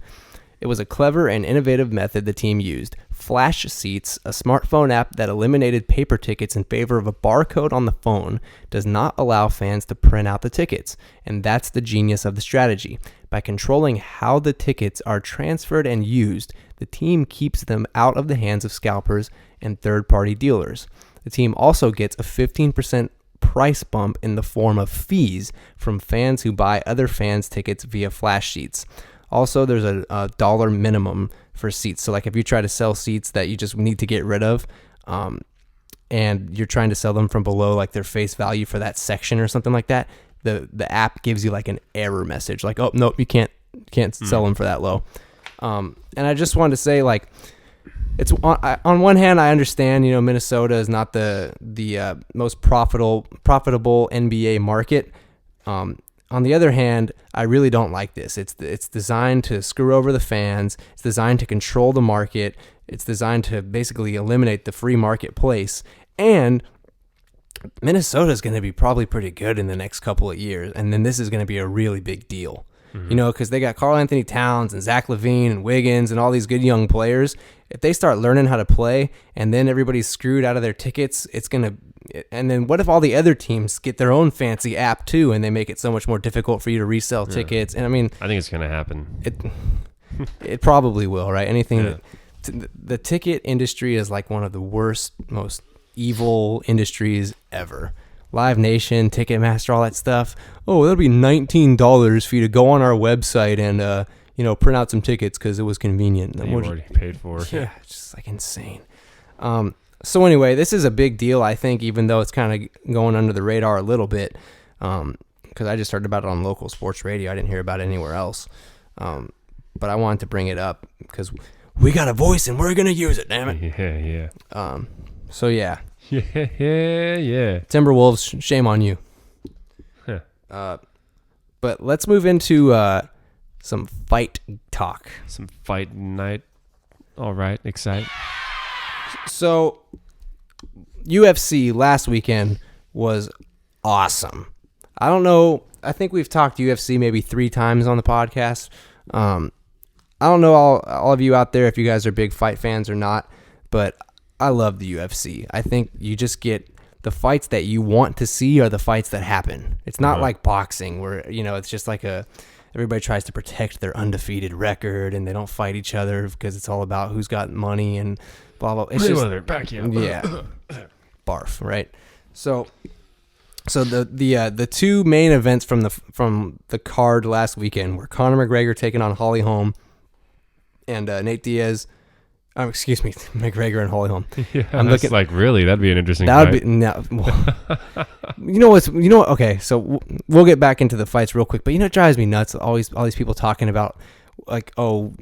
It was a clever and innovative method the team used. Flash Seats, a smartphone app that eliminated paper tickets in favor of a barcode on the phone, does not allow fans to print out the tickets, and that's the genius of the strategy. By controlling how the tickets are transferred and used, the team keeps them out of the hands of scalpers and third-party dealers. The team also gets a 15% price bump in the form of fees from fans who buy other fans' tickets via Flash Sheets. Also, there's a dollar minimum for seats. So, like, if you try to sell seats that you just need to get rid of, and you're trying to sell them from below, like, their face value for that section or something like that, the app gives you, like, an error message. Like, oh, nope, you can't sell them for that low. And I just wanted to say, like, it's on one hand, I understand, Minnesota is not the most profitable NBA market. On the other hand, I really don't like this. It's designed to screw over the fans. It's designed to control the market. It's designed to basically eliminate the free marketplace. And Minnesota is going to be probably pretty good in the next couple of years. And then this is going to be a really big deal. Because they got Karl Anthony Towns and Zach LaVine and Wiggins and all these good young players. If they start learning how to play and then everybody's screwed out of their tickets, it's going And then what if all the other teams get their own fancy app too, and they make it so much more difficult for you to resell tickets? And I mean, I think it's gonna happen. It probably will, right? Anything. Yeah. The ticket industry is like one of the worst, most evil industries ever. Live Nation, Ticketmaster, all that stuff. Oh, that'll be $19 for you to go on our website and print out some tickets because it was convenient. That you already paid for. Yeah, it's just like insane. So anyway, this is a big deal, I think, even though it's kind of going under the radar a little bit, because I just heard about it on local sports radio. I didn't hear about it anywhere else. But I wanted to bring it up because we got a voice and we're going to use it, damn it. Yeah. So, yeah. Yeah. Timberwolves, shame on you. Huh. But let's move into some fight talk. Some fight night. All right. Excited. So, UFC last weekend was awesome. I don't know. I think we've talked UFC maybe 3 times on the podcast. I don't know all of you out there if you guys are big fight fans or not, but I love the UFC. I think you just get the fights that you want to see are the fights that happen. It's not like boxing where, it's just like everybody tries to protect their undefeated record and they don't fight each other because it's all about who's got money and blah, blah. It's just, yeah, barf, right? So the 2 main events from the card last weekend were Conor McGregor taking on Holm and Nate Diaz. Excuse me, McGregor and Holm. Yeah, really, that'd be an interesting. That would be no. Okay, so we'll get back into the fights real quick. But it drives me nuts. All these people talking about like, oh,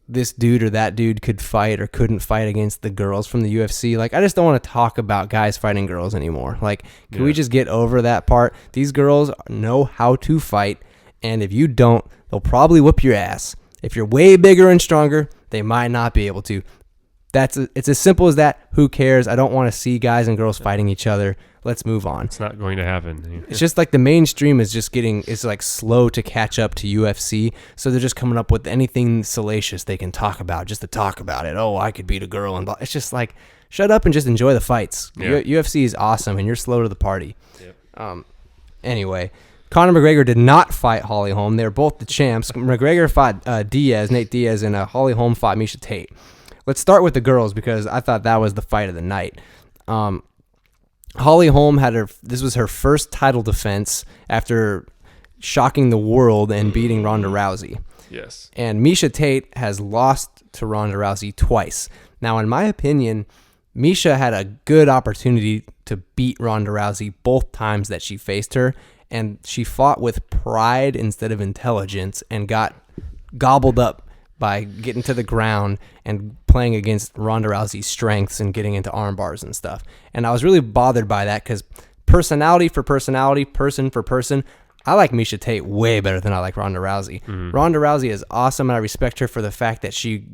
this dude or that dude could fight or couldn't fight against the girls from the UFC. Like, I just don't want to talk about guys fighting girls anymore. Like, can we just get over that part? These girls know how to fight, and if you don't, they'll probably whoop your ass. If you're way bigger and stronger, they might not be able to. It's as simple as that. Who cares? I don't want to see guys and girls fighting each other. Let's move on. It's not going to happen. It's just like the mainstream is just it's like slow to catch up to UFC. So they're just coming up with anything salacious they can talk about just to talk about it. Oh, I could beat a girl and blah. It's just like, shut up and just enjoy the fights. Yeah. UFC is awesome and you're slow to the party. Yep. Anyway, Conor McGregor did not fight Holm. They're both the champs. McGregor fought Nate Diaz, and Holm fought Meisha Tate. Let's start with the girls because I thought that was the fight of the night. Holm this was her first title defense after shocking the world and beating Ronda Rousey. Yes. And Meisha Tate has lost to Ronda Rousey twice. Now, in my opinion, Meisha had a good opportunity to beat Ronda Rousey both times that she faced her, and she fought with pride instead of intelligence and got gobbled up by getting to the ground and playing against Ronda Rousey's strengths and getting into arm bars and stuff. And I was really bothered by that because personality for personality, person for person, I like Meisha Tate way better than I like Ronda Rousey. Mm-hmm. Ronda Rousey is awesome, and I respect her for the fact that she,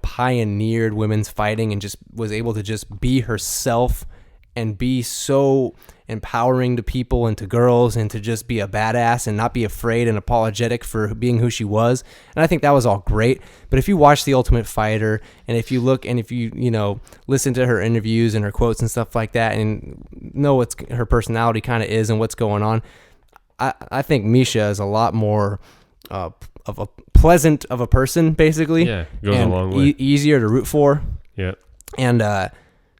pioneered women's fighting and just was able to just be herself and be so empowering to people and to girls and to just be a badass and not be afraid and apologetic for being who she was. And I think that was all great. But if you watch The Ultimate Fighter and if you look and if you, listen to her interviews and her quotes and stuff like that and know what her personality kind of is and what's going on, I think Meisha is a lot more of a pleasant of a person, basically. Yeah, goes a long way. Easier to root for. Yeah. And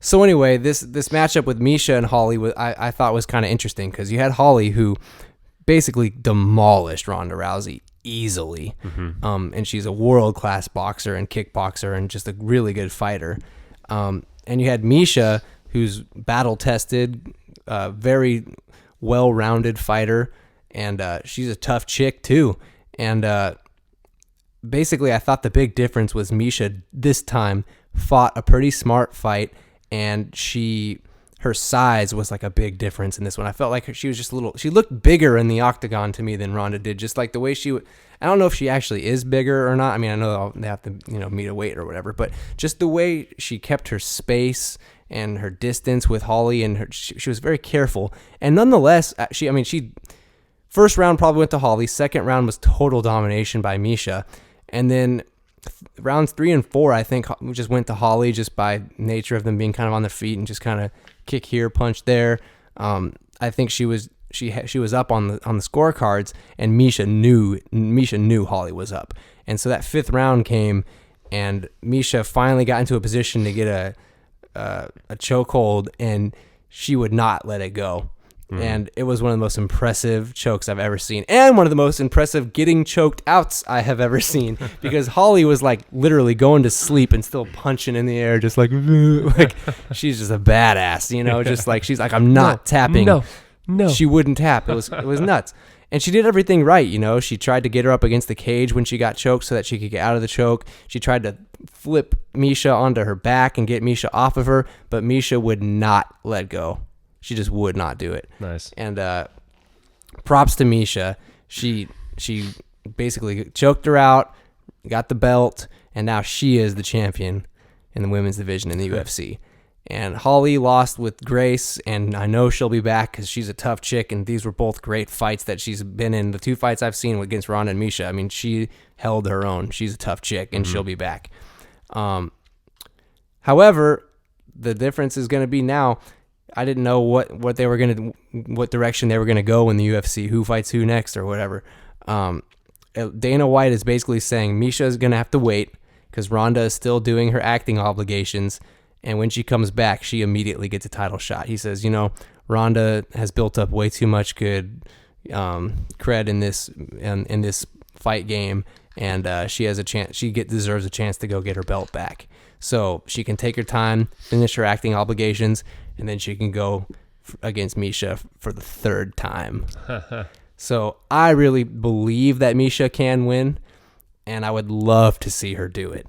so anyway, this matchup with Meisha and Holly I thought was kind of interesting because you had Holly who basically demolished Ronda Rousey easily, and she's a world-class boxer and kickboxer and just a really good fighter. And you had Meisha, who's battle-tested, very well-rounded fighter, and she's a tough chick too. And basically, I thought the big difference was Meisha this time fought a pretty smart fight. And her size was like a big difference in this one. I felt like she was just she looked bigger in the octagon to me than Ronda did. Just like the way I don't know if she actually is bigger or not. I mean, I know they have to, meet a weight or whatever, but just the way she kept her space and her distance with Holly and she was very careful. And nonetheless, she first round probably went to Holly. Second round was total domination by Meisha. And then rounds 3 and 4, I think, just went to Holly just by nature of them being kind of on their feet and just kind of kick here, punch there. I think she was up on the scorecards, and Meisha knew Holly was up, and so that 5th round came, and Meisha finally got into a position to get a chokehold, and she would not let it go. And it was one of the most impressive chokes I've ever seen, and one of the most impressive getting choked outs I have ever seen, because Holly was like literally going to sleep and still punching in the air, just like she's just a badass, just like she's like, I'm not tapping. No. She wouldn't tap. It was nuts. And she did everything right, She tried to get her up against the cage when she got choked so that she could get out of the choke. She tried to flip Meisha onto her back and get Meisha off of her, but Meisha would not let go. She just would not do it. Nice. And props to Meisha. She basically choked her out, got the belt, and now she is the champion in the women's division in the UFC. And Holly lost with grace, and I know she'll be back because she's a tough chick, and these were both great fights that she's been in. The 2 fights I've seen against Ronda and Meisha, I mean, she held her own. She's a tough chick, and she'll be back. However, the difference is going to be now, I didn't know what direction they were going to go in the UFC, who fights who next or whatever. Dana White is basically saying Meisha is going to have to wait because Ronda is still doing her acting obligations, and when she comes back, she immediately gets a title shot. He says, Ronda has built up way too much good cred in this fight game, and she has a chance. She deserves a chance to go get her belt back, so she can take her time, finish her acting obligations, and then she can go against Meisha for the 3rd time. So I really believe that Meisha can win, and I would love to see her do it.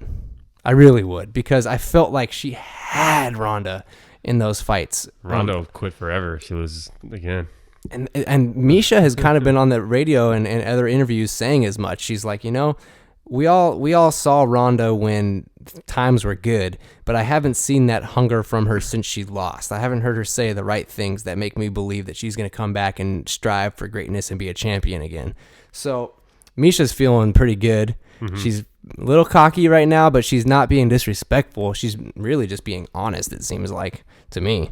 I really would, because I felt like she had Ronda in those fights. Ronda quit forever. She loses again. And Meisha has kind of been on the radio and other interviews saying as much. She's like, we all saw Ronda when times were good, but I haven't seen that hunger from her since she lost. I haven't heard her say the right things that make me believe that she's going to come back and strive for greatness and be a champion again. So Misha's feeling pretty good. Mm-hmm. She's a little cocky right now, but she's not being disrespectful. She's really just being honest, it seems like, to me.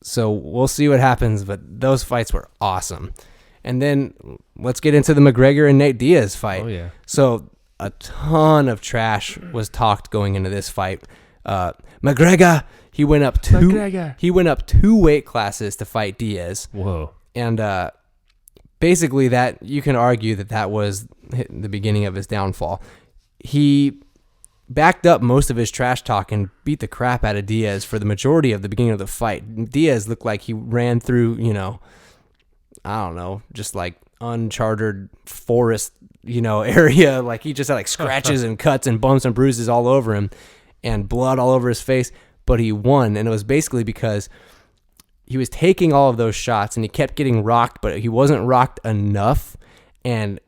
So we'll see what happens, but those fights were awesome. And then let's get into the McGregor and Nate Diaz fight. Oh, yeah. So a ton of trash was talked going into this fight. McGregor, he went up 2 weight classes to fight Diaz. Whoa. And basically that you can argue that was the beginning of his downfall. He backed up most of his trash talk and beat the crap out of Diaz for the majority of the beginning of the fight. Diaz looked like he ran through, I don't know, just like uncharted forest, area. Like he just had like scratches and cuts and bumps and bruises all over him and blood all over his face. But he won, and it was basically because he was taking all of those shots and he kept getting rocked, but he wasn't rocked enough. And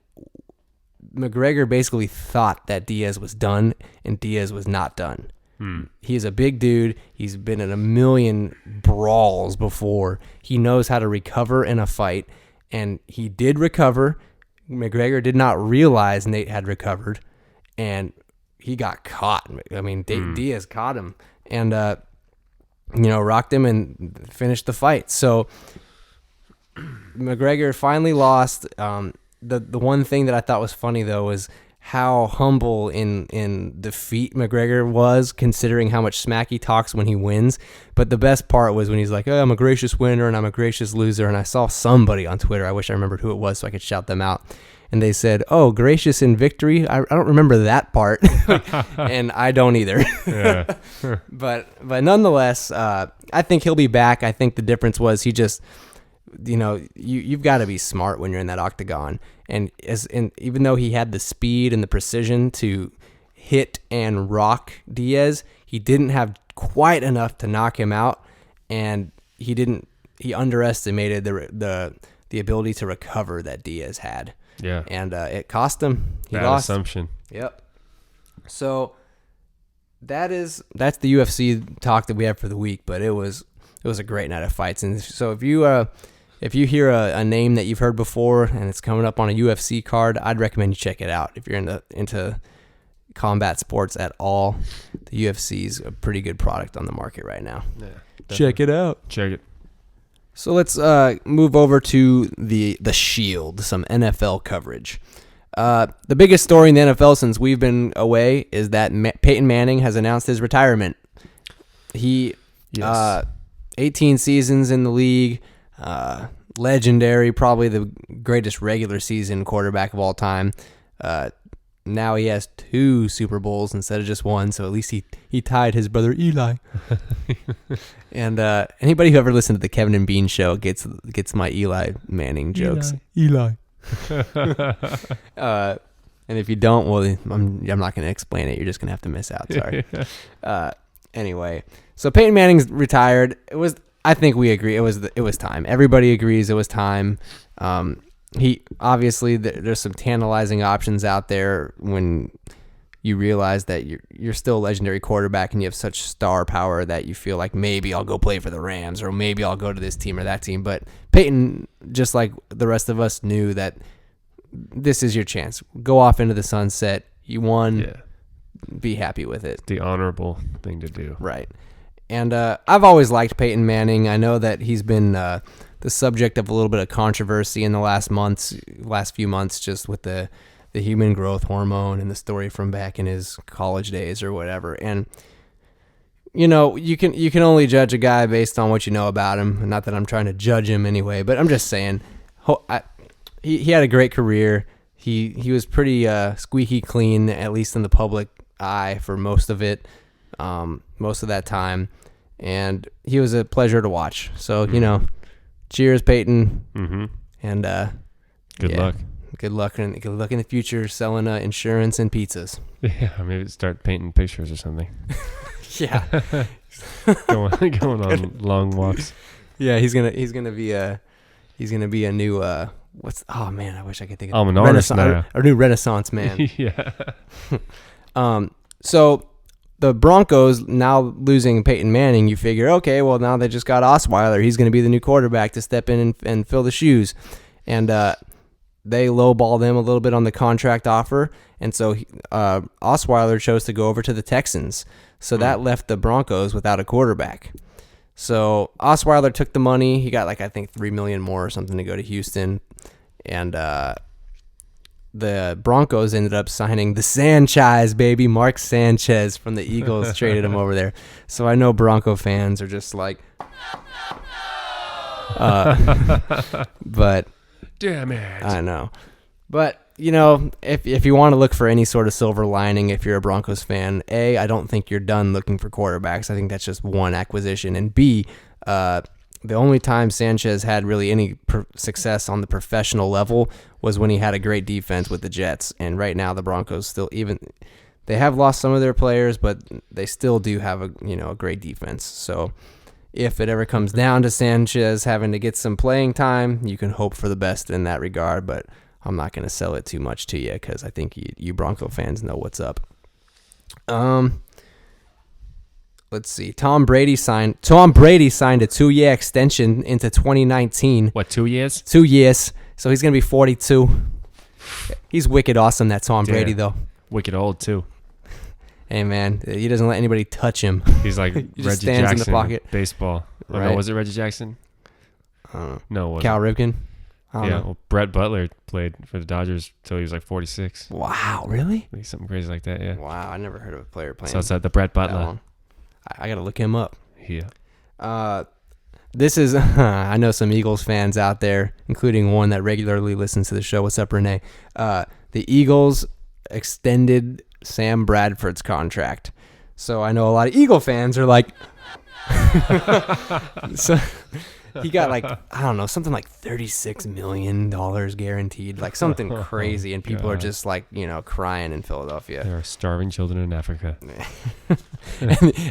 McGregor basically thought that Diaz was done, and Diaz was not done. He is a big dude. He's been in a million brawls before. He knows how to recover in a fight, and he did recover. McGregor did not realize Nate had recovered, and he got caught. I mean, Diaz caught him and, rocked him and finished the fight. So McGregor finally lost. The one thing that I thought was funny, though, was how humble in defeat McGregor was, considering how much smack he talks when he wins. But the best part was when he's like, I'm a gracious winner and I'm a gracious loser. And I saw somebody on Twitter, I wish I remembered who it was so I could shout them out. And they said, gracious in victory? I don't remember that part. And I don't either. Yeah. But nonetheless, I think he'll be back. I think the difference was he just... you've got to be smart when you're in that octagon, and even though he had the speed and the precision to hit and rock Diaz, he didn't have quite enough to knock him out, and he underestimated the ability to recover that Diaz had. Yeah, and it cost him. He Bad lost. Assumption. Yep. So that's the UFC talk that we have for the week, but it was a great night of fights. And so if you hear a name that you've heard before and it's coming up on a UFC card, I'd recommend you check it out if you're into combat sports at all, the UFC's a pretty good product on the market right now. Yeah, Check it out. Check it. So let's move over to the Shield, some NFL coverage. The biggest story in the NFL since we've been away is that Peyton Manning has announced his retirement. He, 18 seasons in the league, legendary, probably the greatest regular season quarterback of all time. Now he has 2 Super Bowls instead of just 1, so at least he tied his brother Eli. And anybody who ever listened to the Kevin and Bean show gets my Eli Manning jokes. Eli. And if you don't, well, I'm not going to explain it. You're just going to have to miss out. Sorry. Anyway, so Peyton Manning's retired. I think we agree. It was time. Everybody agrees it was time. He obviously there's some tantalizing options out there when you realize that you're still a legendary quarterback and you have such star power that you feel like maybe I'll go play for the Rams or maybe I'll go to this team or that team. But Peyton, just like the rest of us, knew that this is your chance. Go off into the sunset. You won. Yeah. Be happy with it. The honorable thing to do. Right. And I've always liked Peyton Manning. I know that he's been the subject of a little bit of controversy in the last few months, just with the human growth hormone and the story from back in his college days or whatever. And you know, you can only judge a guy based on what you know about him. Not that I'm trying to judge him anyway, but I'm just saying he had a great career. He was pretty squeaky clean, at least in the public eye, for most of it, most of that time. And he was a pleasure to watch. So, you know, cheers, Peyton. Mm-hmm. And good luck. Good luck in the future selling insurance and pizzas. Yeah, maybe start painting pictures or something. Yeah. going on long walks. Yeah, he's gonna be a new I wish I could think of I'm an artist now. A new Renaissance man. Yeah. So the Broncos now losing Peyton Manning, you figure, okay, well now they just got Osweiler. He's going to be the new quarterback to step in and fill the shoes. And they lowball them a little bit on the contract offer. And so Osweiler chose to go over to the Texans. So that left the Broncos without a quarterback. So Osweiler took the money. He got I think $3 million more or something to go to Houston. And the Broncos ended up signing the Sanchez, baby, Mark Sanchez from the Eagles. Traded him over there. So I know Bronco fans are just like, but damn it. I know. But, you know, if you want to look for any sort of silver lining, if you're a Broncos fan, A, I don't think you're done looking for quarterbacks. I think that's just one acquisition. And B, the only time Sanchez had really any success on the professional level was when he had a great defense with the Jets. And right now the Broncos they have lost some of their players, but they still do have a great defense. So if it ever comes down to Sanchez having to get some playing time, you can hope for the best in that regard. But I'm not going to sell it too much to you because I think you Bronco fans know what's up. Let's see. Tom Brady signed a 2-year extension into 2019. What, 2 years? 2 years. So he's going to be 42. He's wicked awesome, that Tom Brady, though. Wicked old, too. Hey, man. He doesn't let anybody touch him. He's like he Reggie stands Jackson, in the pocket. Baseball. Oh, right. no, was it Reggie Jackson? I don't know. No, it wasn't. Cal Ripken? I don't know. Well, Brett Butler played for the Dodgers until he was like 46. Wow, really? Like something crazy like that, yeah. Wow, I never heard of a player playing. So it's the Brett that Butler. long. I got to look him up. Yeah. This is, I know some Eagles fans out there, including one that regularly listens to the show. What's up, Renee? The Eagles extended Sam Bradford's contract. So I know a lot of Eagle fans are like, so he got I don't know, something like $36 million guaranteed, like something crazy. And people are just crying in Philadelphia. There are starving children in Africa.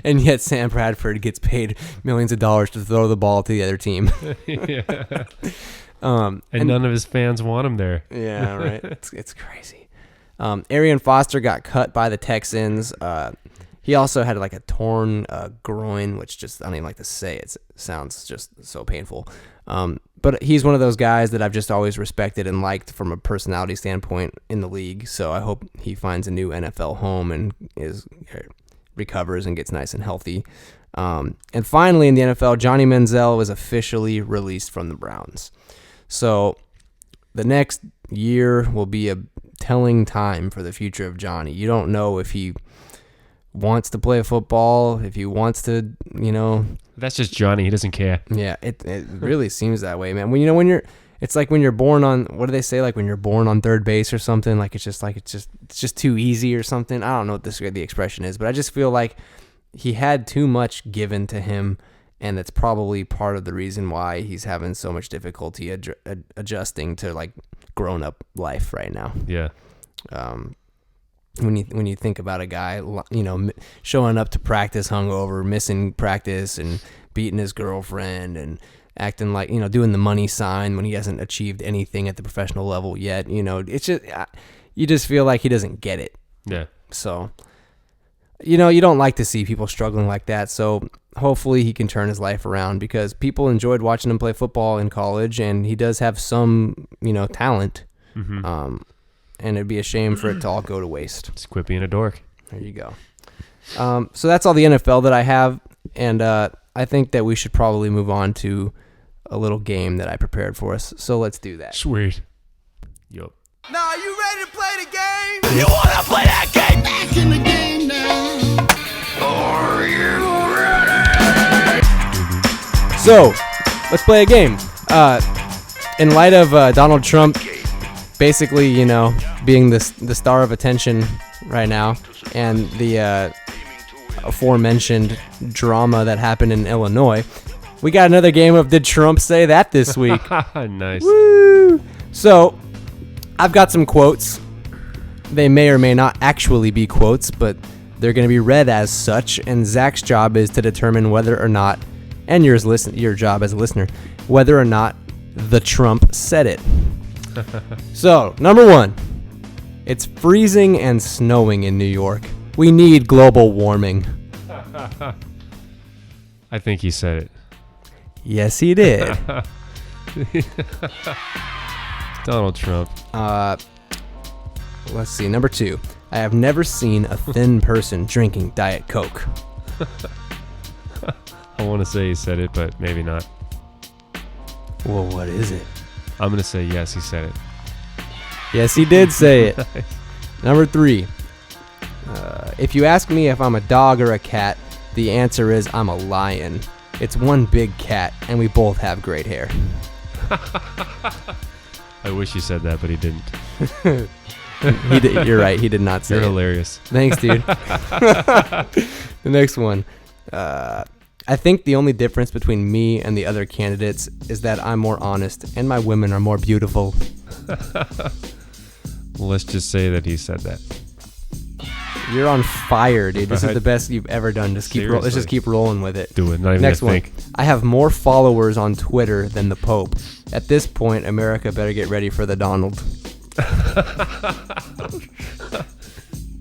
and yet Sam Bradford gets paid millions of dollars to throw the ball to the other team. Yeah. And none of his fans want him there. Yeah, right. It's crazy. Arian Foster got cut by the Texans. He also had a torn groin, which just I don't even like to say. It sounds just so painful. But he's one of those guys that I've just always respected and liked from a personality standpoint in the league. So I hope he finds a new NFL home and recovers and gets nice and healthy. And finally, in the NFL, Johnny Manziel was officially released from the Browns. So the next year will be a telling time for the future of Johnny. You don't know if he wants to play football, if he wants to, That's just Johnny. He doesn't care. Yeah, it really seems that way, man. It's like when you're born on, what do they say? Like when you're born on third base or something. Like it's just too easy or something. I don't know what the expression is, but I just feel like he had too much given to him, and that's probably part of the reason why he's having so much difficulty adjusting to like grown up life right now. Yeah. When you think about a guy, showing up to practice hungover, missing practice, and beating his girlfriend, and acting like, doing the money sign when he hasn't achieved anything at the professional level yet, it's just, you just feel like he doesn't get it. Yeah. So, you don't like to see people struggling like that. So hopefully he can turn his life around, because people enjoyed watching him play football in college, and he does have some, talent. Mm-hmm. And it'd be a shame for it to all go to waste. Just quit being a dork. There you go. So that's all the NFL that I have, and I think that we should probably move on to a little game that I prepared for us. So let's do that. Sweet. Yup. Now, are you ready to play the game? You wanna play that game? Back in the game now. Are you ready? So let's play a game. In light of Donald Trump basically, being the star of attention right now, and the aforementioned drama that happened in Illinois, we got another game of Did Trump Say That this week? Nice. Woo! So, I've got some quotes. They may or may not actually be quotes, but they're going to be read as such, and Zach's job is to determine whether or not, and your job as a listener, whether or not the Trump said it. So, number 1. It's freezing and snowing in New York. We need global warming. I think he said it. Yes, he did. Donald Trump. Let's see. Number 2. I have never seen a thin person drinking Diet Coke. I want to say he said it, but maybe not. Well, what is it? I'm going to say yes, he said it. Yes, he did say it. Number 3. If you ask me if I'm a dog or a cat, the answer is I'm a lion. It's one big cat, and we both have great hair. I wish he said that, but he didn't. He did, you're right. He did not say You're it. hilarious. Thanks, dude. The next one. I think the only difference between me and the other candidates is that I'm more honest and my women are more beautiful. Well, let's just say that he said that. You're on fire, dude. This is the best you've ever done. Let's just keep rolling with it. Do it. Not even Next gonna one. think. I have more followers on Twitter than the Pope. At this point, America better get ready for the Donald.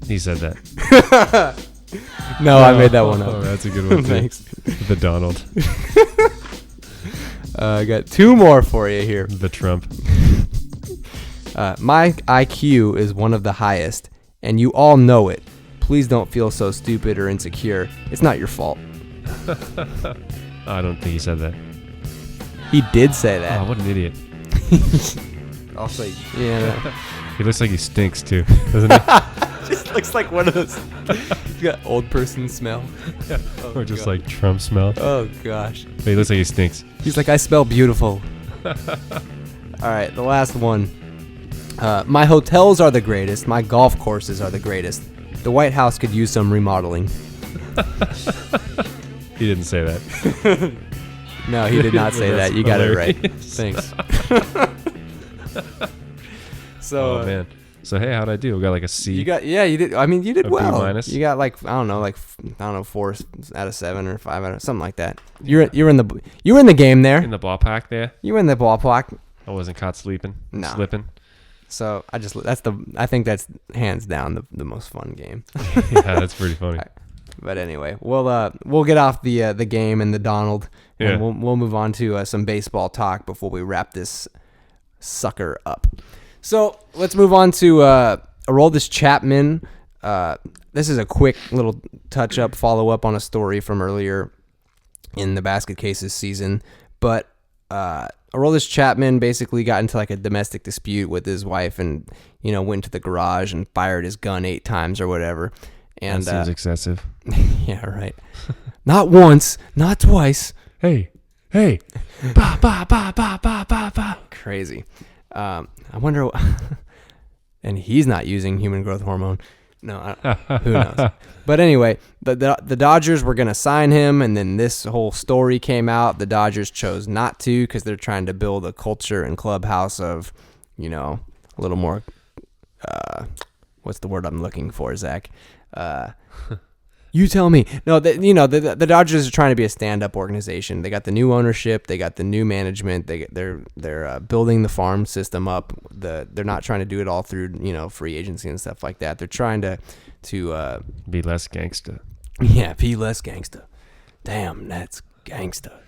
He said that. No, I made that one up. Oh, that's a good one, too. Thanks. The Donald. I got 2 more for you here. The Trump. My IQ is one of the highest, and you all know it. Please don't feel so stupid or insecure. It's not your fault. I don't think he said that. He did say that. Oh, what an idiot. I'll say, yeah. He looks like he stinks, too, doesn't he? Just looks like one of those. He's got old person smell. Oh, Or just God. like Trump smell. Oh, gosh. But he looks like he stinks. He's like, I smell beautiful. All right, the last one. My hotels are the greatest. My golf courses are the greatest. The White House could use some remodeling. He didn't say that. No, he did not say that. You got it right. Hilarious. Thanks. So, Oh, man. So, hey, how'd I do? We got like a C. you did. I mean, you did A well. B minus? You got like, I don't know, 4 out of 7 or 5 out of something like that. You were in the game there. in the ball pack there. You were in the ballpark. I wasn't caught sleeping. No. Slipping. So I think that's hands down the most fun game. Yeah, that's pretty funny. But anyway, we'll get off the game and the Donald, and Yeah. we'll move on to some baseball talk before we wrap this sucker up. So let's move on to Aroldis Chapman. This is a quick little touch-up, follow-up on a story from earlier in the Basket Cases season. But Aroldis Chapman basically got into like a domestic dispute with his wife and, went to the garage and fired his gun 8 times or whatever. And That seems excessive. yeah, right. Not once, not twice. Hey. Ba, ba, ba, ba, ba, ba, ba. Crazy. I wonder... and he's not using human growth hormone. No, who knows? But anyway, the Dodgers were going to sign him, and then this whole story came out. The Dodgers chose not to because they're trying to build a culture and clubhouse of, a little more, what's the word I'm looking for, Zach? You tell me. No, the Dodgers are trying to be a stand-up organization. They got the new ownership. They got the new management. They're building the farm system up. They're not trying to do it all through free agency and stuff like that. They're trying to Be less gangsta. yeah, be less gangsta. Damn, that's gangsta.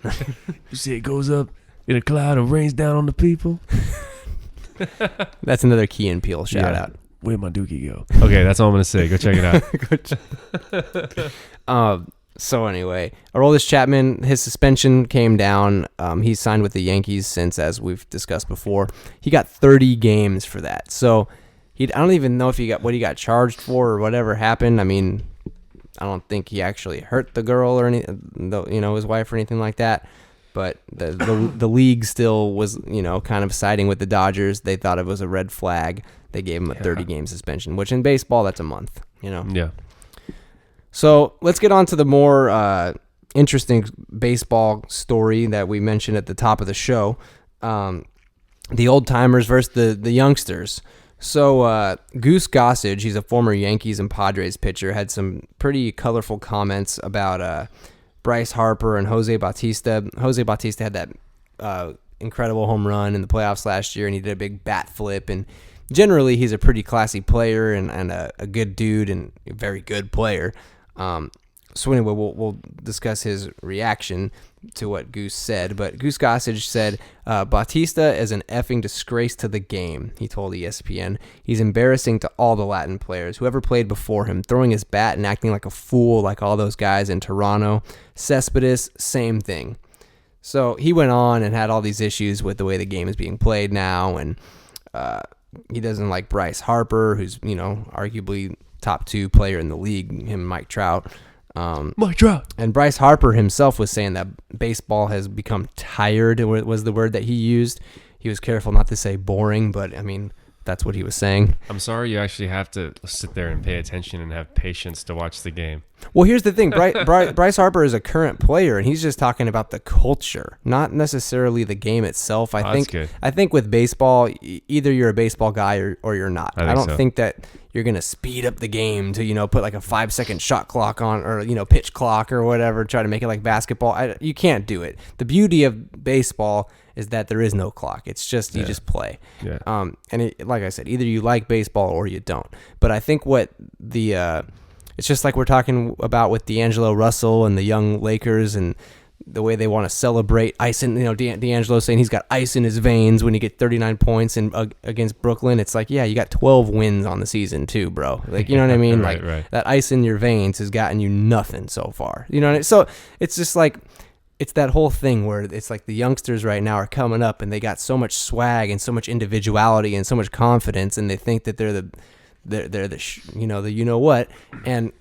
You see it goes up in a cloud and rains down on the people. That's another Key and Peele shout out. Where'd my dookie go? Okay, that's all I'm going to say. Go check it out. So anyway, Aroldis Chapman, his suspension came down. He's signed with the Yankees since, as we've discussed before. He got 30 games for that. So I don't even know if what he got charged for or whatever happened. I mean, I don't think he actually hurt the girl or his wife or anything like that. But the league still was, kind of siding with the Dodgers. They thought it was a red flag. They gave him a 30-game suspension, which in baseball, that's a month, Yeah. So let's get on to the more interesting baseball story that we mentioned at the top of the show. The old-timers versus the youngsters. So Goose Gossage, he's a former Yankees and Padres pitcher, had some pretty colorful comments about Bryce Harper and Jose Bautista. Jose Bautista had that incredible home run in the playoffs last year, and he did a big bat flip, and generally, he's a pretty classy player and a good dude and a very good player. So anyway, we'll discuss his reaction to what Goose said. But Goose Gossage said, Bautista is an effing disgrace to the game, he told ESPN. He's embarrassing to all the Latin players, whoever played before him, throwing his bat and acting like a fool like all those guys in Toronto. Cespedes, same thing. So he went on and had all these issues with the way the game is being played now, and he doesn't like Bryce Harper, who's, arguably top 2 player in the league, him and Mike Trout. Mike Trout. And Bryce Harper himself was saying that baseball has become tired, was the word that he used. He was careful not to say boring, but, I mean, that's what he was saying. I'm sorry you actually have to sit there and pay attention and have patience to watch the game. Well, here's the thing. Bryce Harper is a current player, and he's just talking about the culture, not necessarily the game itself. I think with baseball, either you're a baseball guy or you're not. I don't think that you're going to speed up the game to, put like a 5-second shot clock on or, pitch clock or whatever, try to make it like basketball. You can't do it. The beauty of baseball is that there is no clock. It's just, you just play. Yeah. And like I said, either you like baseball or you don't. But I think what it's just like we're talking about with DAngelo Russell and the young Lakers and the way they want to celebrate ice in, DAngelo saying he's got ice in his veins when he gets 39 points against Brooklyn. It's like, yeah, you got 12 wins on the season too, bro. Like, you know what I mean? Right. That ice in your veins has gotten you nothing so far. You know what I mean? So it's just like, it's that whole thing where it's like the youngsters right now are coming up and they got so much swag and so much individuality and so much confidence, and they think that they're the what, and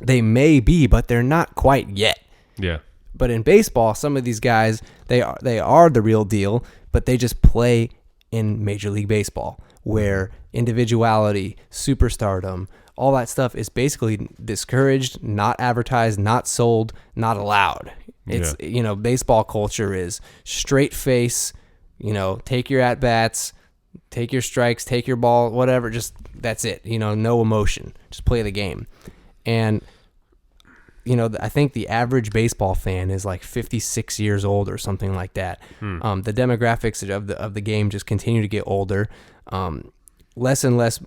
they may be, but they're not quite yet. Yeah. But in baseball, some of these guys, they are the real deal, but they just play in Major League Baseball, where individuality, superstardom, all that stuff is basically discouraged, not advertised, not sold, not allowed. It's, baseball culture is straight face, take your at-bats, take your strikes, take your ball, whatever, just that's it. No emotion. Just play the game. And, I think the average baseball fan is like 56 years old or something like that. The demographics of the game just continue to get older. Less and less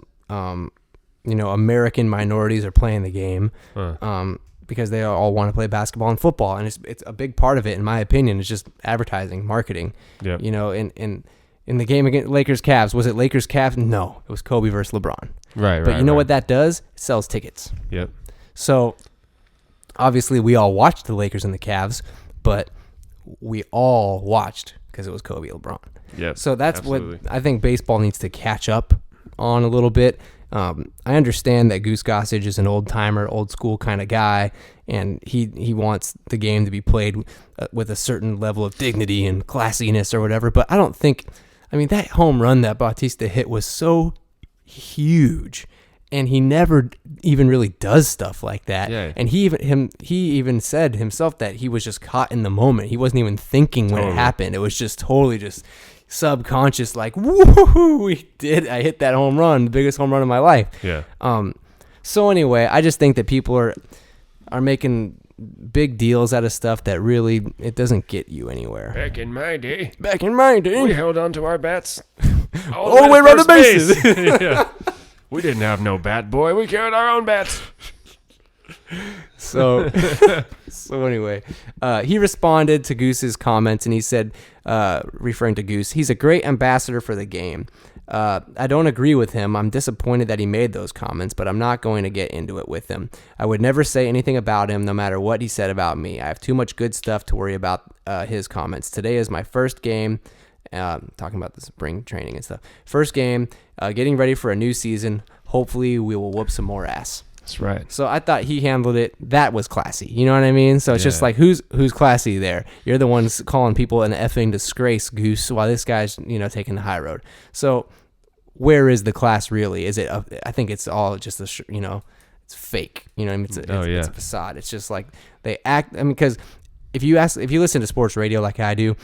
American minorities are playing the game. Huh. Because they all want to play basketball and football, and it's a big part of it, in my opinion. It's just advertising, marketing. Yep. In the game against Lakers Cavs, was it Lakers Cavs? No, it was Kobe versus LeBron. Right. But you know what that does? It sells tickets. Yep. So obviously we all watched the Lakers and the Cavs, but we all watched because it was Kobe and LeBron. Yep. So that's absolutely. what I think baseball needs to catch up on a little bit. I understand that Goose Gossage is an old timer, old school kind of guy, and he wants the game to be played with a certain level of dignity and classiness or whatever. But I don't think, that home run that Bautista hit was so huge, and he never even really does stuff like that. Yeah. And he even said himself that he was just caught in the moment. He wasn't even thinking when it happened. It was just totally just subconscious, like, woohoo, I hit that home run, the biggest home run of my life. Yeah. So anyway, I just think that people are making big deals out of stuff that really, it doesn't get you anywhere. Back in my day, we held on to our bats all the way around the bases. Yeah. We didn't have no bat boy. We carried our own bats. So anyway, he responded to Goose's comments, and he said, referring to Goose, he's a great ambassador for the game. I don't agree with him. I'm disappointed that he made those comments, but I'm not going to get into it with him. I would never say anything about him, no matter what he said about me. I have too much good stuff to worry about his comments. Today is my first game, talking about the spring training and stuff. First game, getting ready for a new season. Hopefully we will whoop some more ass. That's right. So I thought he handled it. That was classy. You know what I mean? So it's just like, who's classy there? You're the ones calling people an effing disgrace, Goose, while this guy's, taking the high road. So where is the class really? Is it? I think it's all just it's fake. You know what I mean? It's a facade. It's just like they act. Because if you listen to sports radio like I do,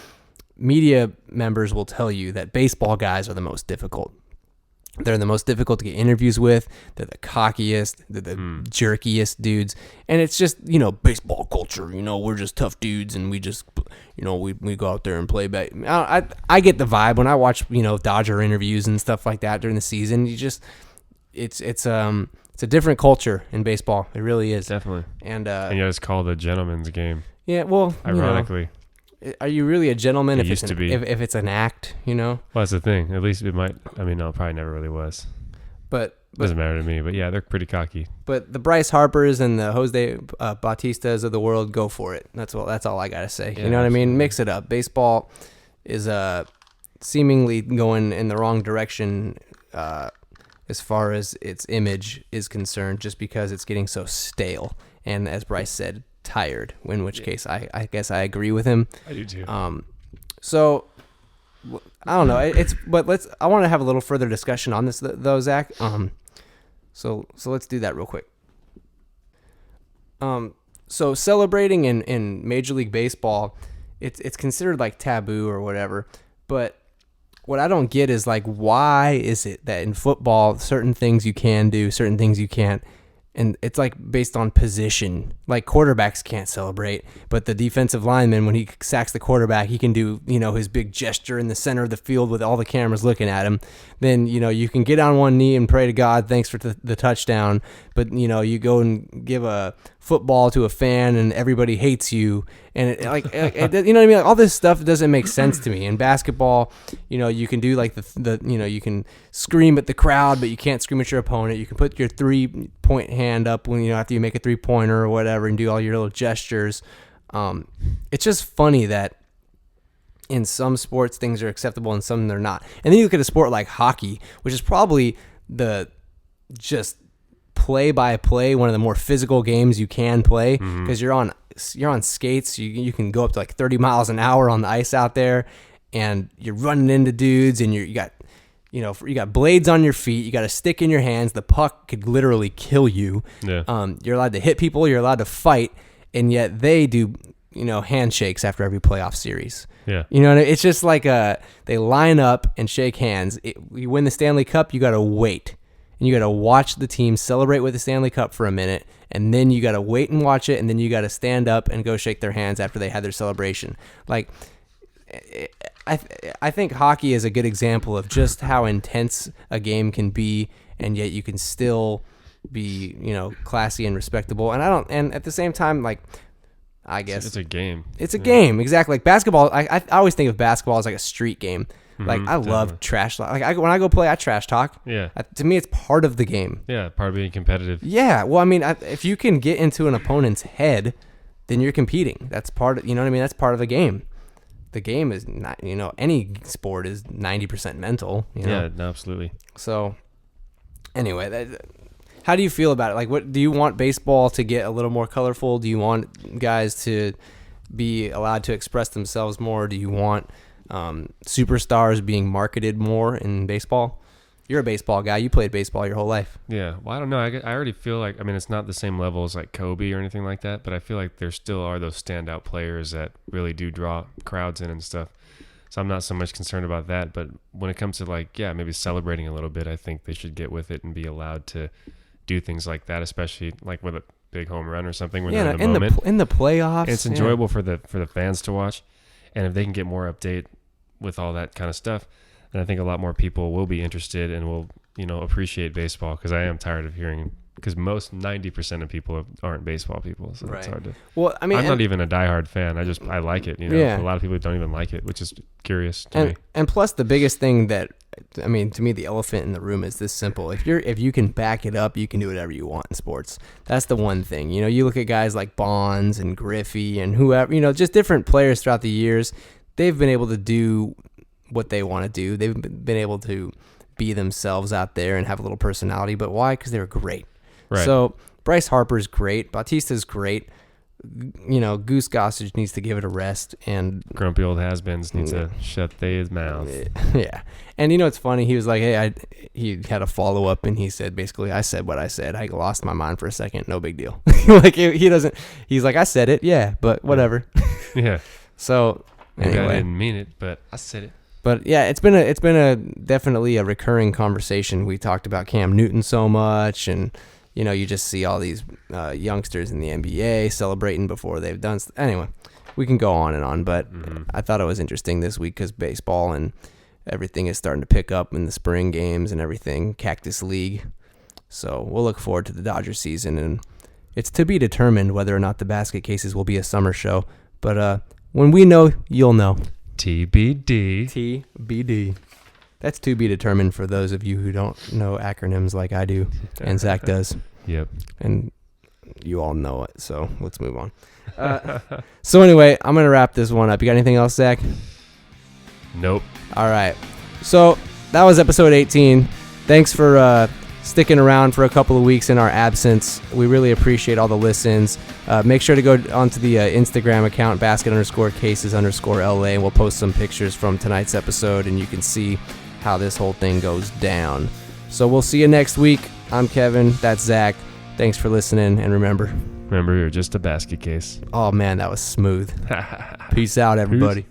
media members will tell you that baseball guys are the most difficult. They're the most difficult to get interviews with. They're the cockiest, they're the jerkiest dudes. And it's just, baseball culture. We're just tough dudes, and we just, we go out there and play back. I get the vibe when I watch, Dodger interviews and stuff like that during the season. It's a different culture in baseball. It really is. Definitely. And yet it's called a gentleman's game. Yeah, well, ironically. Are you really a gentleman if it's an act, Well, that's the thing. At least it might. No, it probably never really was. But doesn't matter to me. But yeah, they're pretty cocky. But the Bryce Harpers and the Jose Bautistas of the world, go for it. That's all I gotta say. Yeah, you know what absolutely. I mean? Mix it up. Baseball is seemingly going in the wrong direction as far as its image is concerned, just because it's getting so stale. And as Bryce said, tired, in which case I guess I agree with him. I do too. So I don't know. I want to have a little further discussion on this though, Zach. So let's do that real quick. So celebrating in Major League Baseball, it's considered like taboo or whatever, but what I don't get is like, why is it that in football certain things you can do, certain things you can't? And it's like based on position. Like quarterbacks can't celebrate, but the defensive lineman, when he sacks the quarterback, he can do, his big gesture in the center of the field with all the cameras looking at him. Then, you can get on one knee and pray to God, thanks for the touchdown. But, you go and give a football to a fan and everybody hates you. And you know what I mean? Like, all this stuff doesn't make sense to me. In basketball, you can do like you can scream at the crowd, but you can't scream at your opponent. You can put your 3-point hand up when, after you make a 3-pointer or whatever, and do all your little gestures. It's just funny that in some sports things are acceptable and some they're not. And then you look at a sport like hockey, which is probably the just play-by-play, one of the more physical games you can play, because you're on skates. You can go up to like 30 miles an hour on the ice out there, and you're running into dudes, and you got blades on your feet, you got a stick in your hands, the puck could literally kill you. Yeah. You're allowed to hit people, you're allowed to fight, and yet they do, handshakes after every playoff series. Yeah. It's just like they line up and shake hands. You win the Stanley Cup, you got to wait. And you got to watch the team celebrate with the Stanley Cup for a minute, and then you got to wait and watch it, and then you got to stand up and go shake their hands after they had their celebration. Like, I think hockey is a good example of just how intense a game can be and yet you can still be, classy and respectable. And at the same time, like, I guess it's a game. It's a game, exactly. Like basketball, I always think of basketball as like a street game. Like I love trash talk. Like when I go play, I trash talk. Yeah. To me, it's part of the game. Yeah, part of being competitive. Yeah. Well, I mean, if you can get into an opponent's head, then you're competing. That's part of, That's part of the game. The game is not, any sport is 90% mental. Yeah, no, absolutely. So, anyway, how do you feel about it? Like, what do you want baseball to get a little more colorful? Do you want guys to be allowed to express themselves more? Do you want superstars being marketed more in baseball? You're a baseball guy. You played baseball your whole life. Yeah. Well, I don't know. I already feel like, it's not the same level as like Kobe or anything like that, but I feel like there still are those standout players that really do draw crowds in and stuff. So I'm not so much concerned about that. But when it comes to maybe celebrating a little bit, I think they should get with it and be allowed to do things like that, especially like with a big home run or something when they're in the moment. In the playoffs. And it's enjoyable for the fans to watch. And if they can get more update with all that kind of stuff, then I think a lot more people will be interested and will, appreciate baseball, because I am tired of hearing, because 90% of people aren't baseball people, so it's hard to. Well, I'm not even a diehard fan. I like it. Yeah. A lot of people don't even like it, which is curious to me. And plus, the biggest thing that, to me, the elephant in the room is this simple: if you can back it up, you can do whatever you want in sports. That's the one thing. You look at guys like Bonds and Griffey and whoever, just different players throughout the years. They've been able to do what they want to do. They've been able to be themselves out there and have a little personality. But why? Because they're great. Right. So Bryce Harper's great. Bautista's great. Goose Gossage needs to give it a rest. And grumpy old has-beens need to shut his mouth. Yeah. And it's funny. He was like, hey, he had a follow-up, and he said, basically, I said what I said. I lost my mind for a second. No big deal. He's like, I said it. Yeah, but whatever. Yeah. So maybe anyway. I didn't mean it, but I said it. But yeah, it's been definitely a recurring conversation. We talked about Cam Newton so much, and you just see all these youngsters in the NBA celebrating before they've done. Anyway, we can go on and on, but I thought it was interesting this week because baseball and everything is starting to pick up in the spring games and everything. Cactus League, so we'll look forward to the Dodger season, and it's to be determined whether or not the basket cases will be a summer show. But when we know, you'll know. TBD. TBD. That's to be determined for those of you who don't know acronyms like I do, and Zach does. Yep. And you all know it, so let's move on. So anyway, I'm going to wrap this one up. You got anything else, Zach? Nope. All right. So that was episode 18. Thanks for sticking around for a couple of weeks in our absence. We really appreciate all the listens. Make sure to go onto the Instagram account, basket_cases_LA, and we'll post some pictures from tonight's episode, and you can see how this whole thing goes down. So we'll see you next week. I'm Kevin. That's Zach. Thanks for listening, and remember, you're just a basket case. Oh, man, that was smooth. Peace out, everybody. Peace.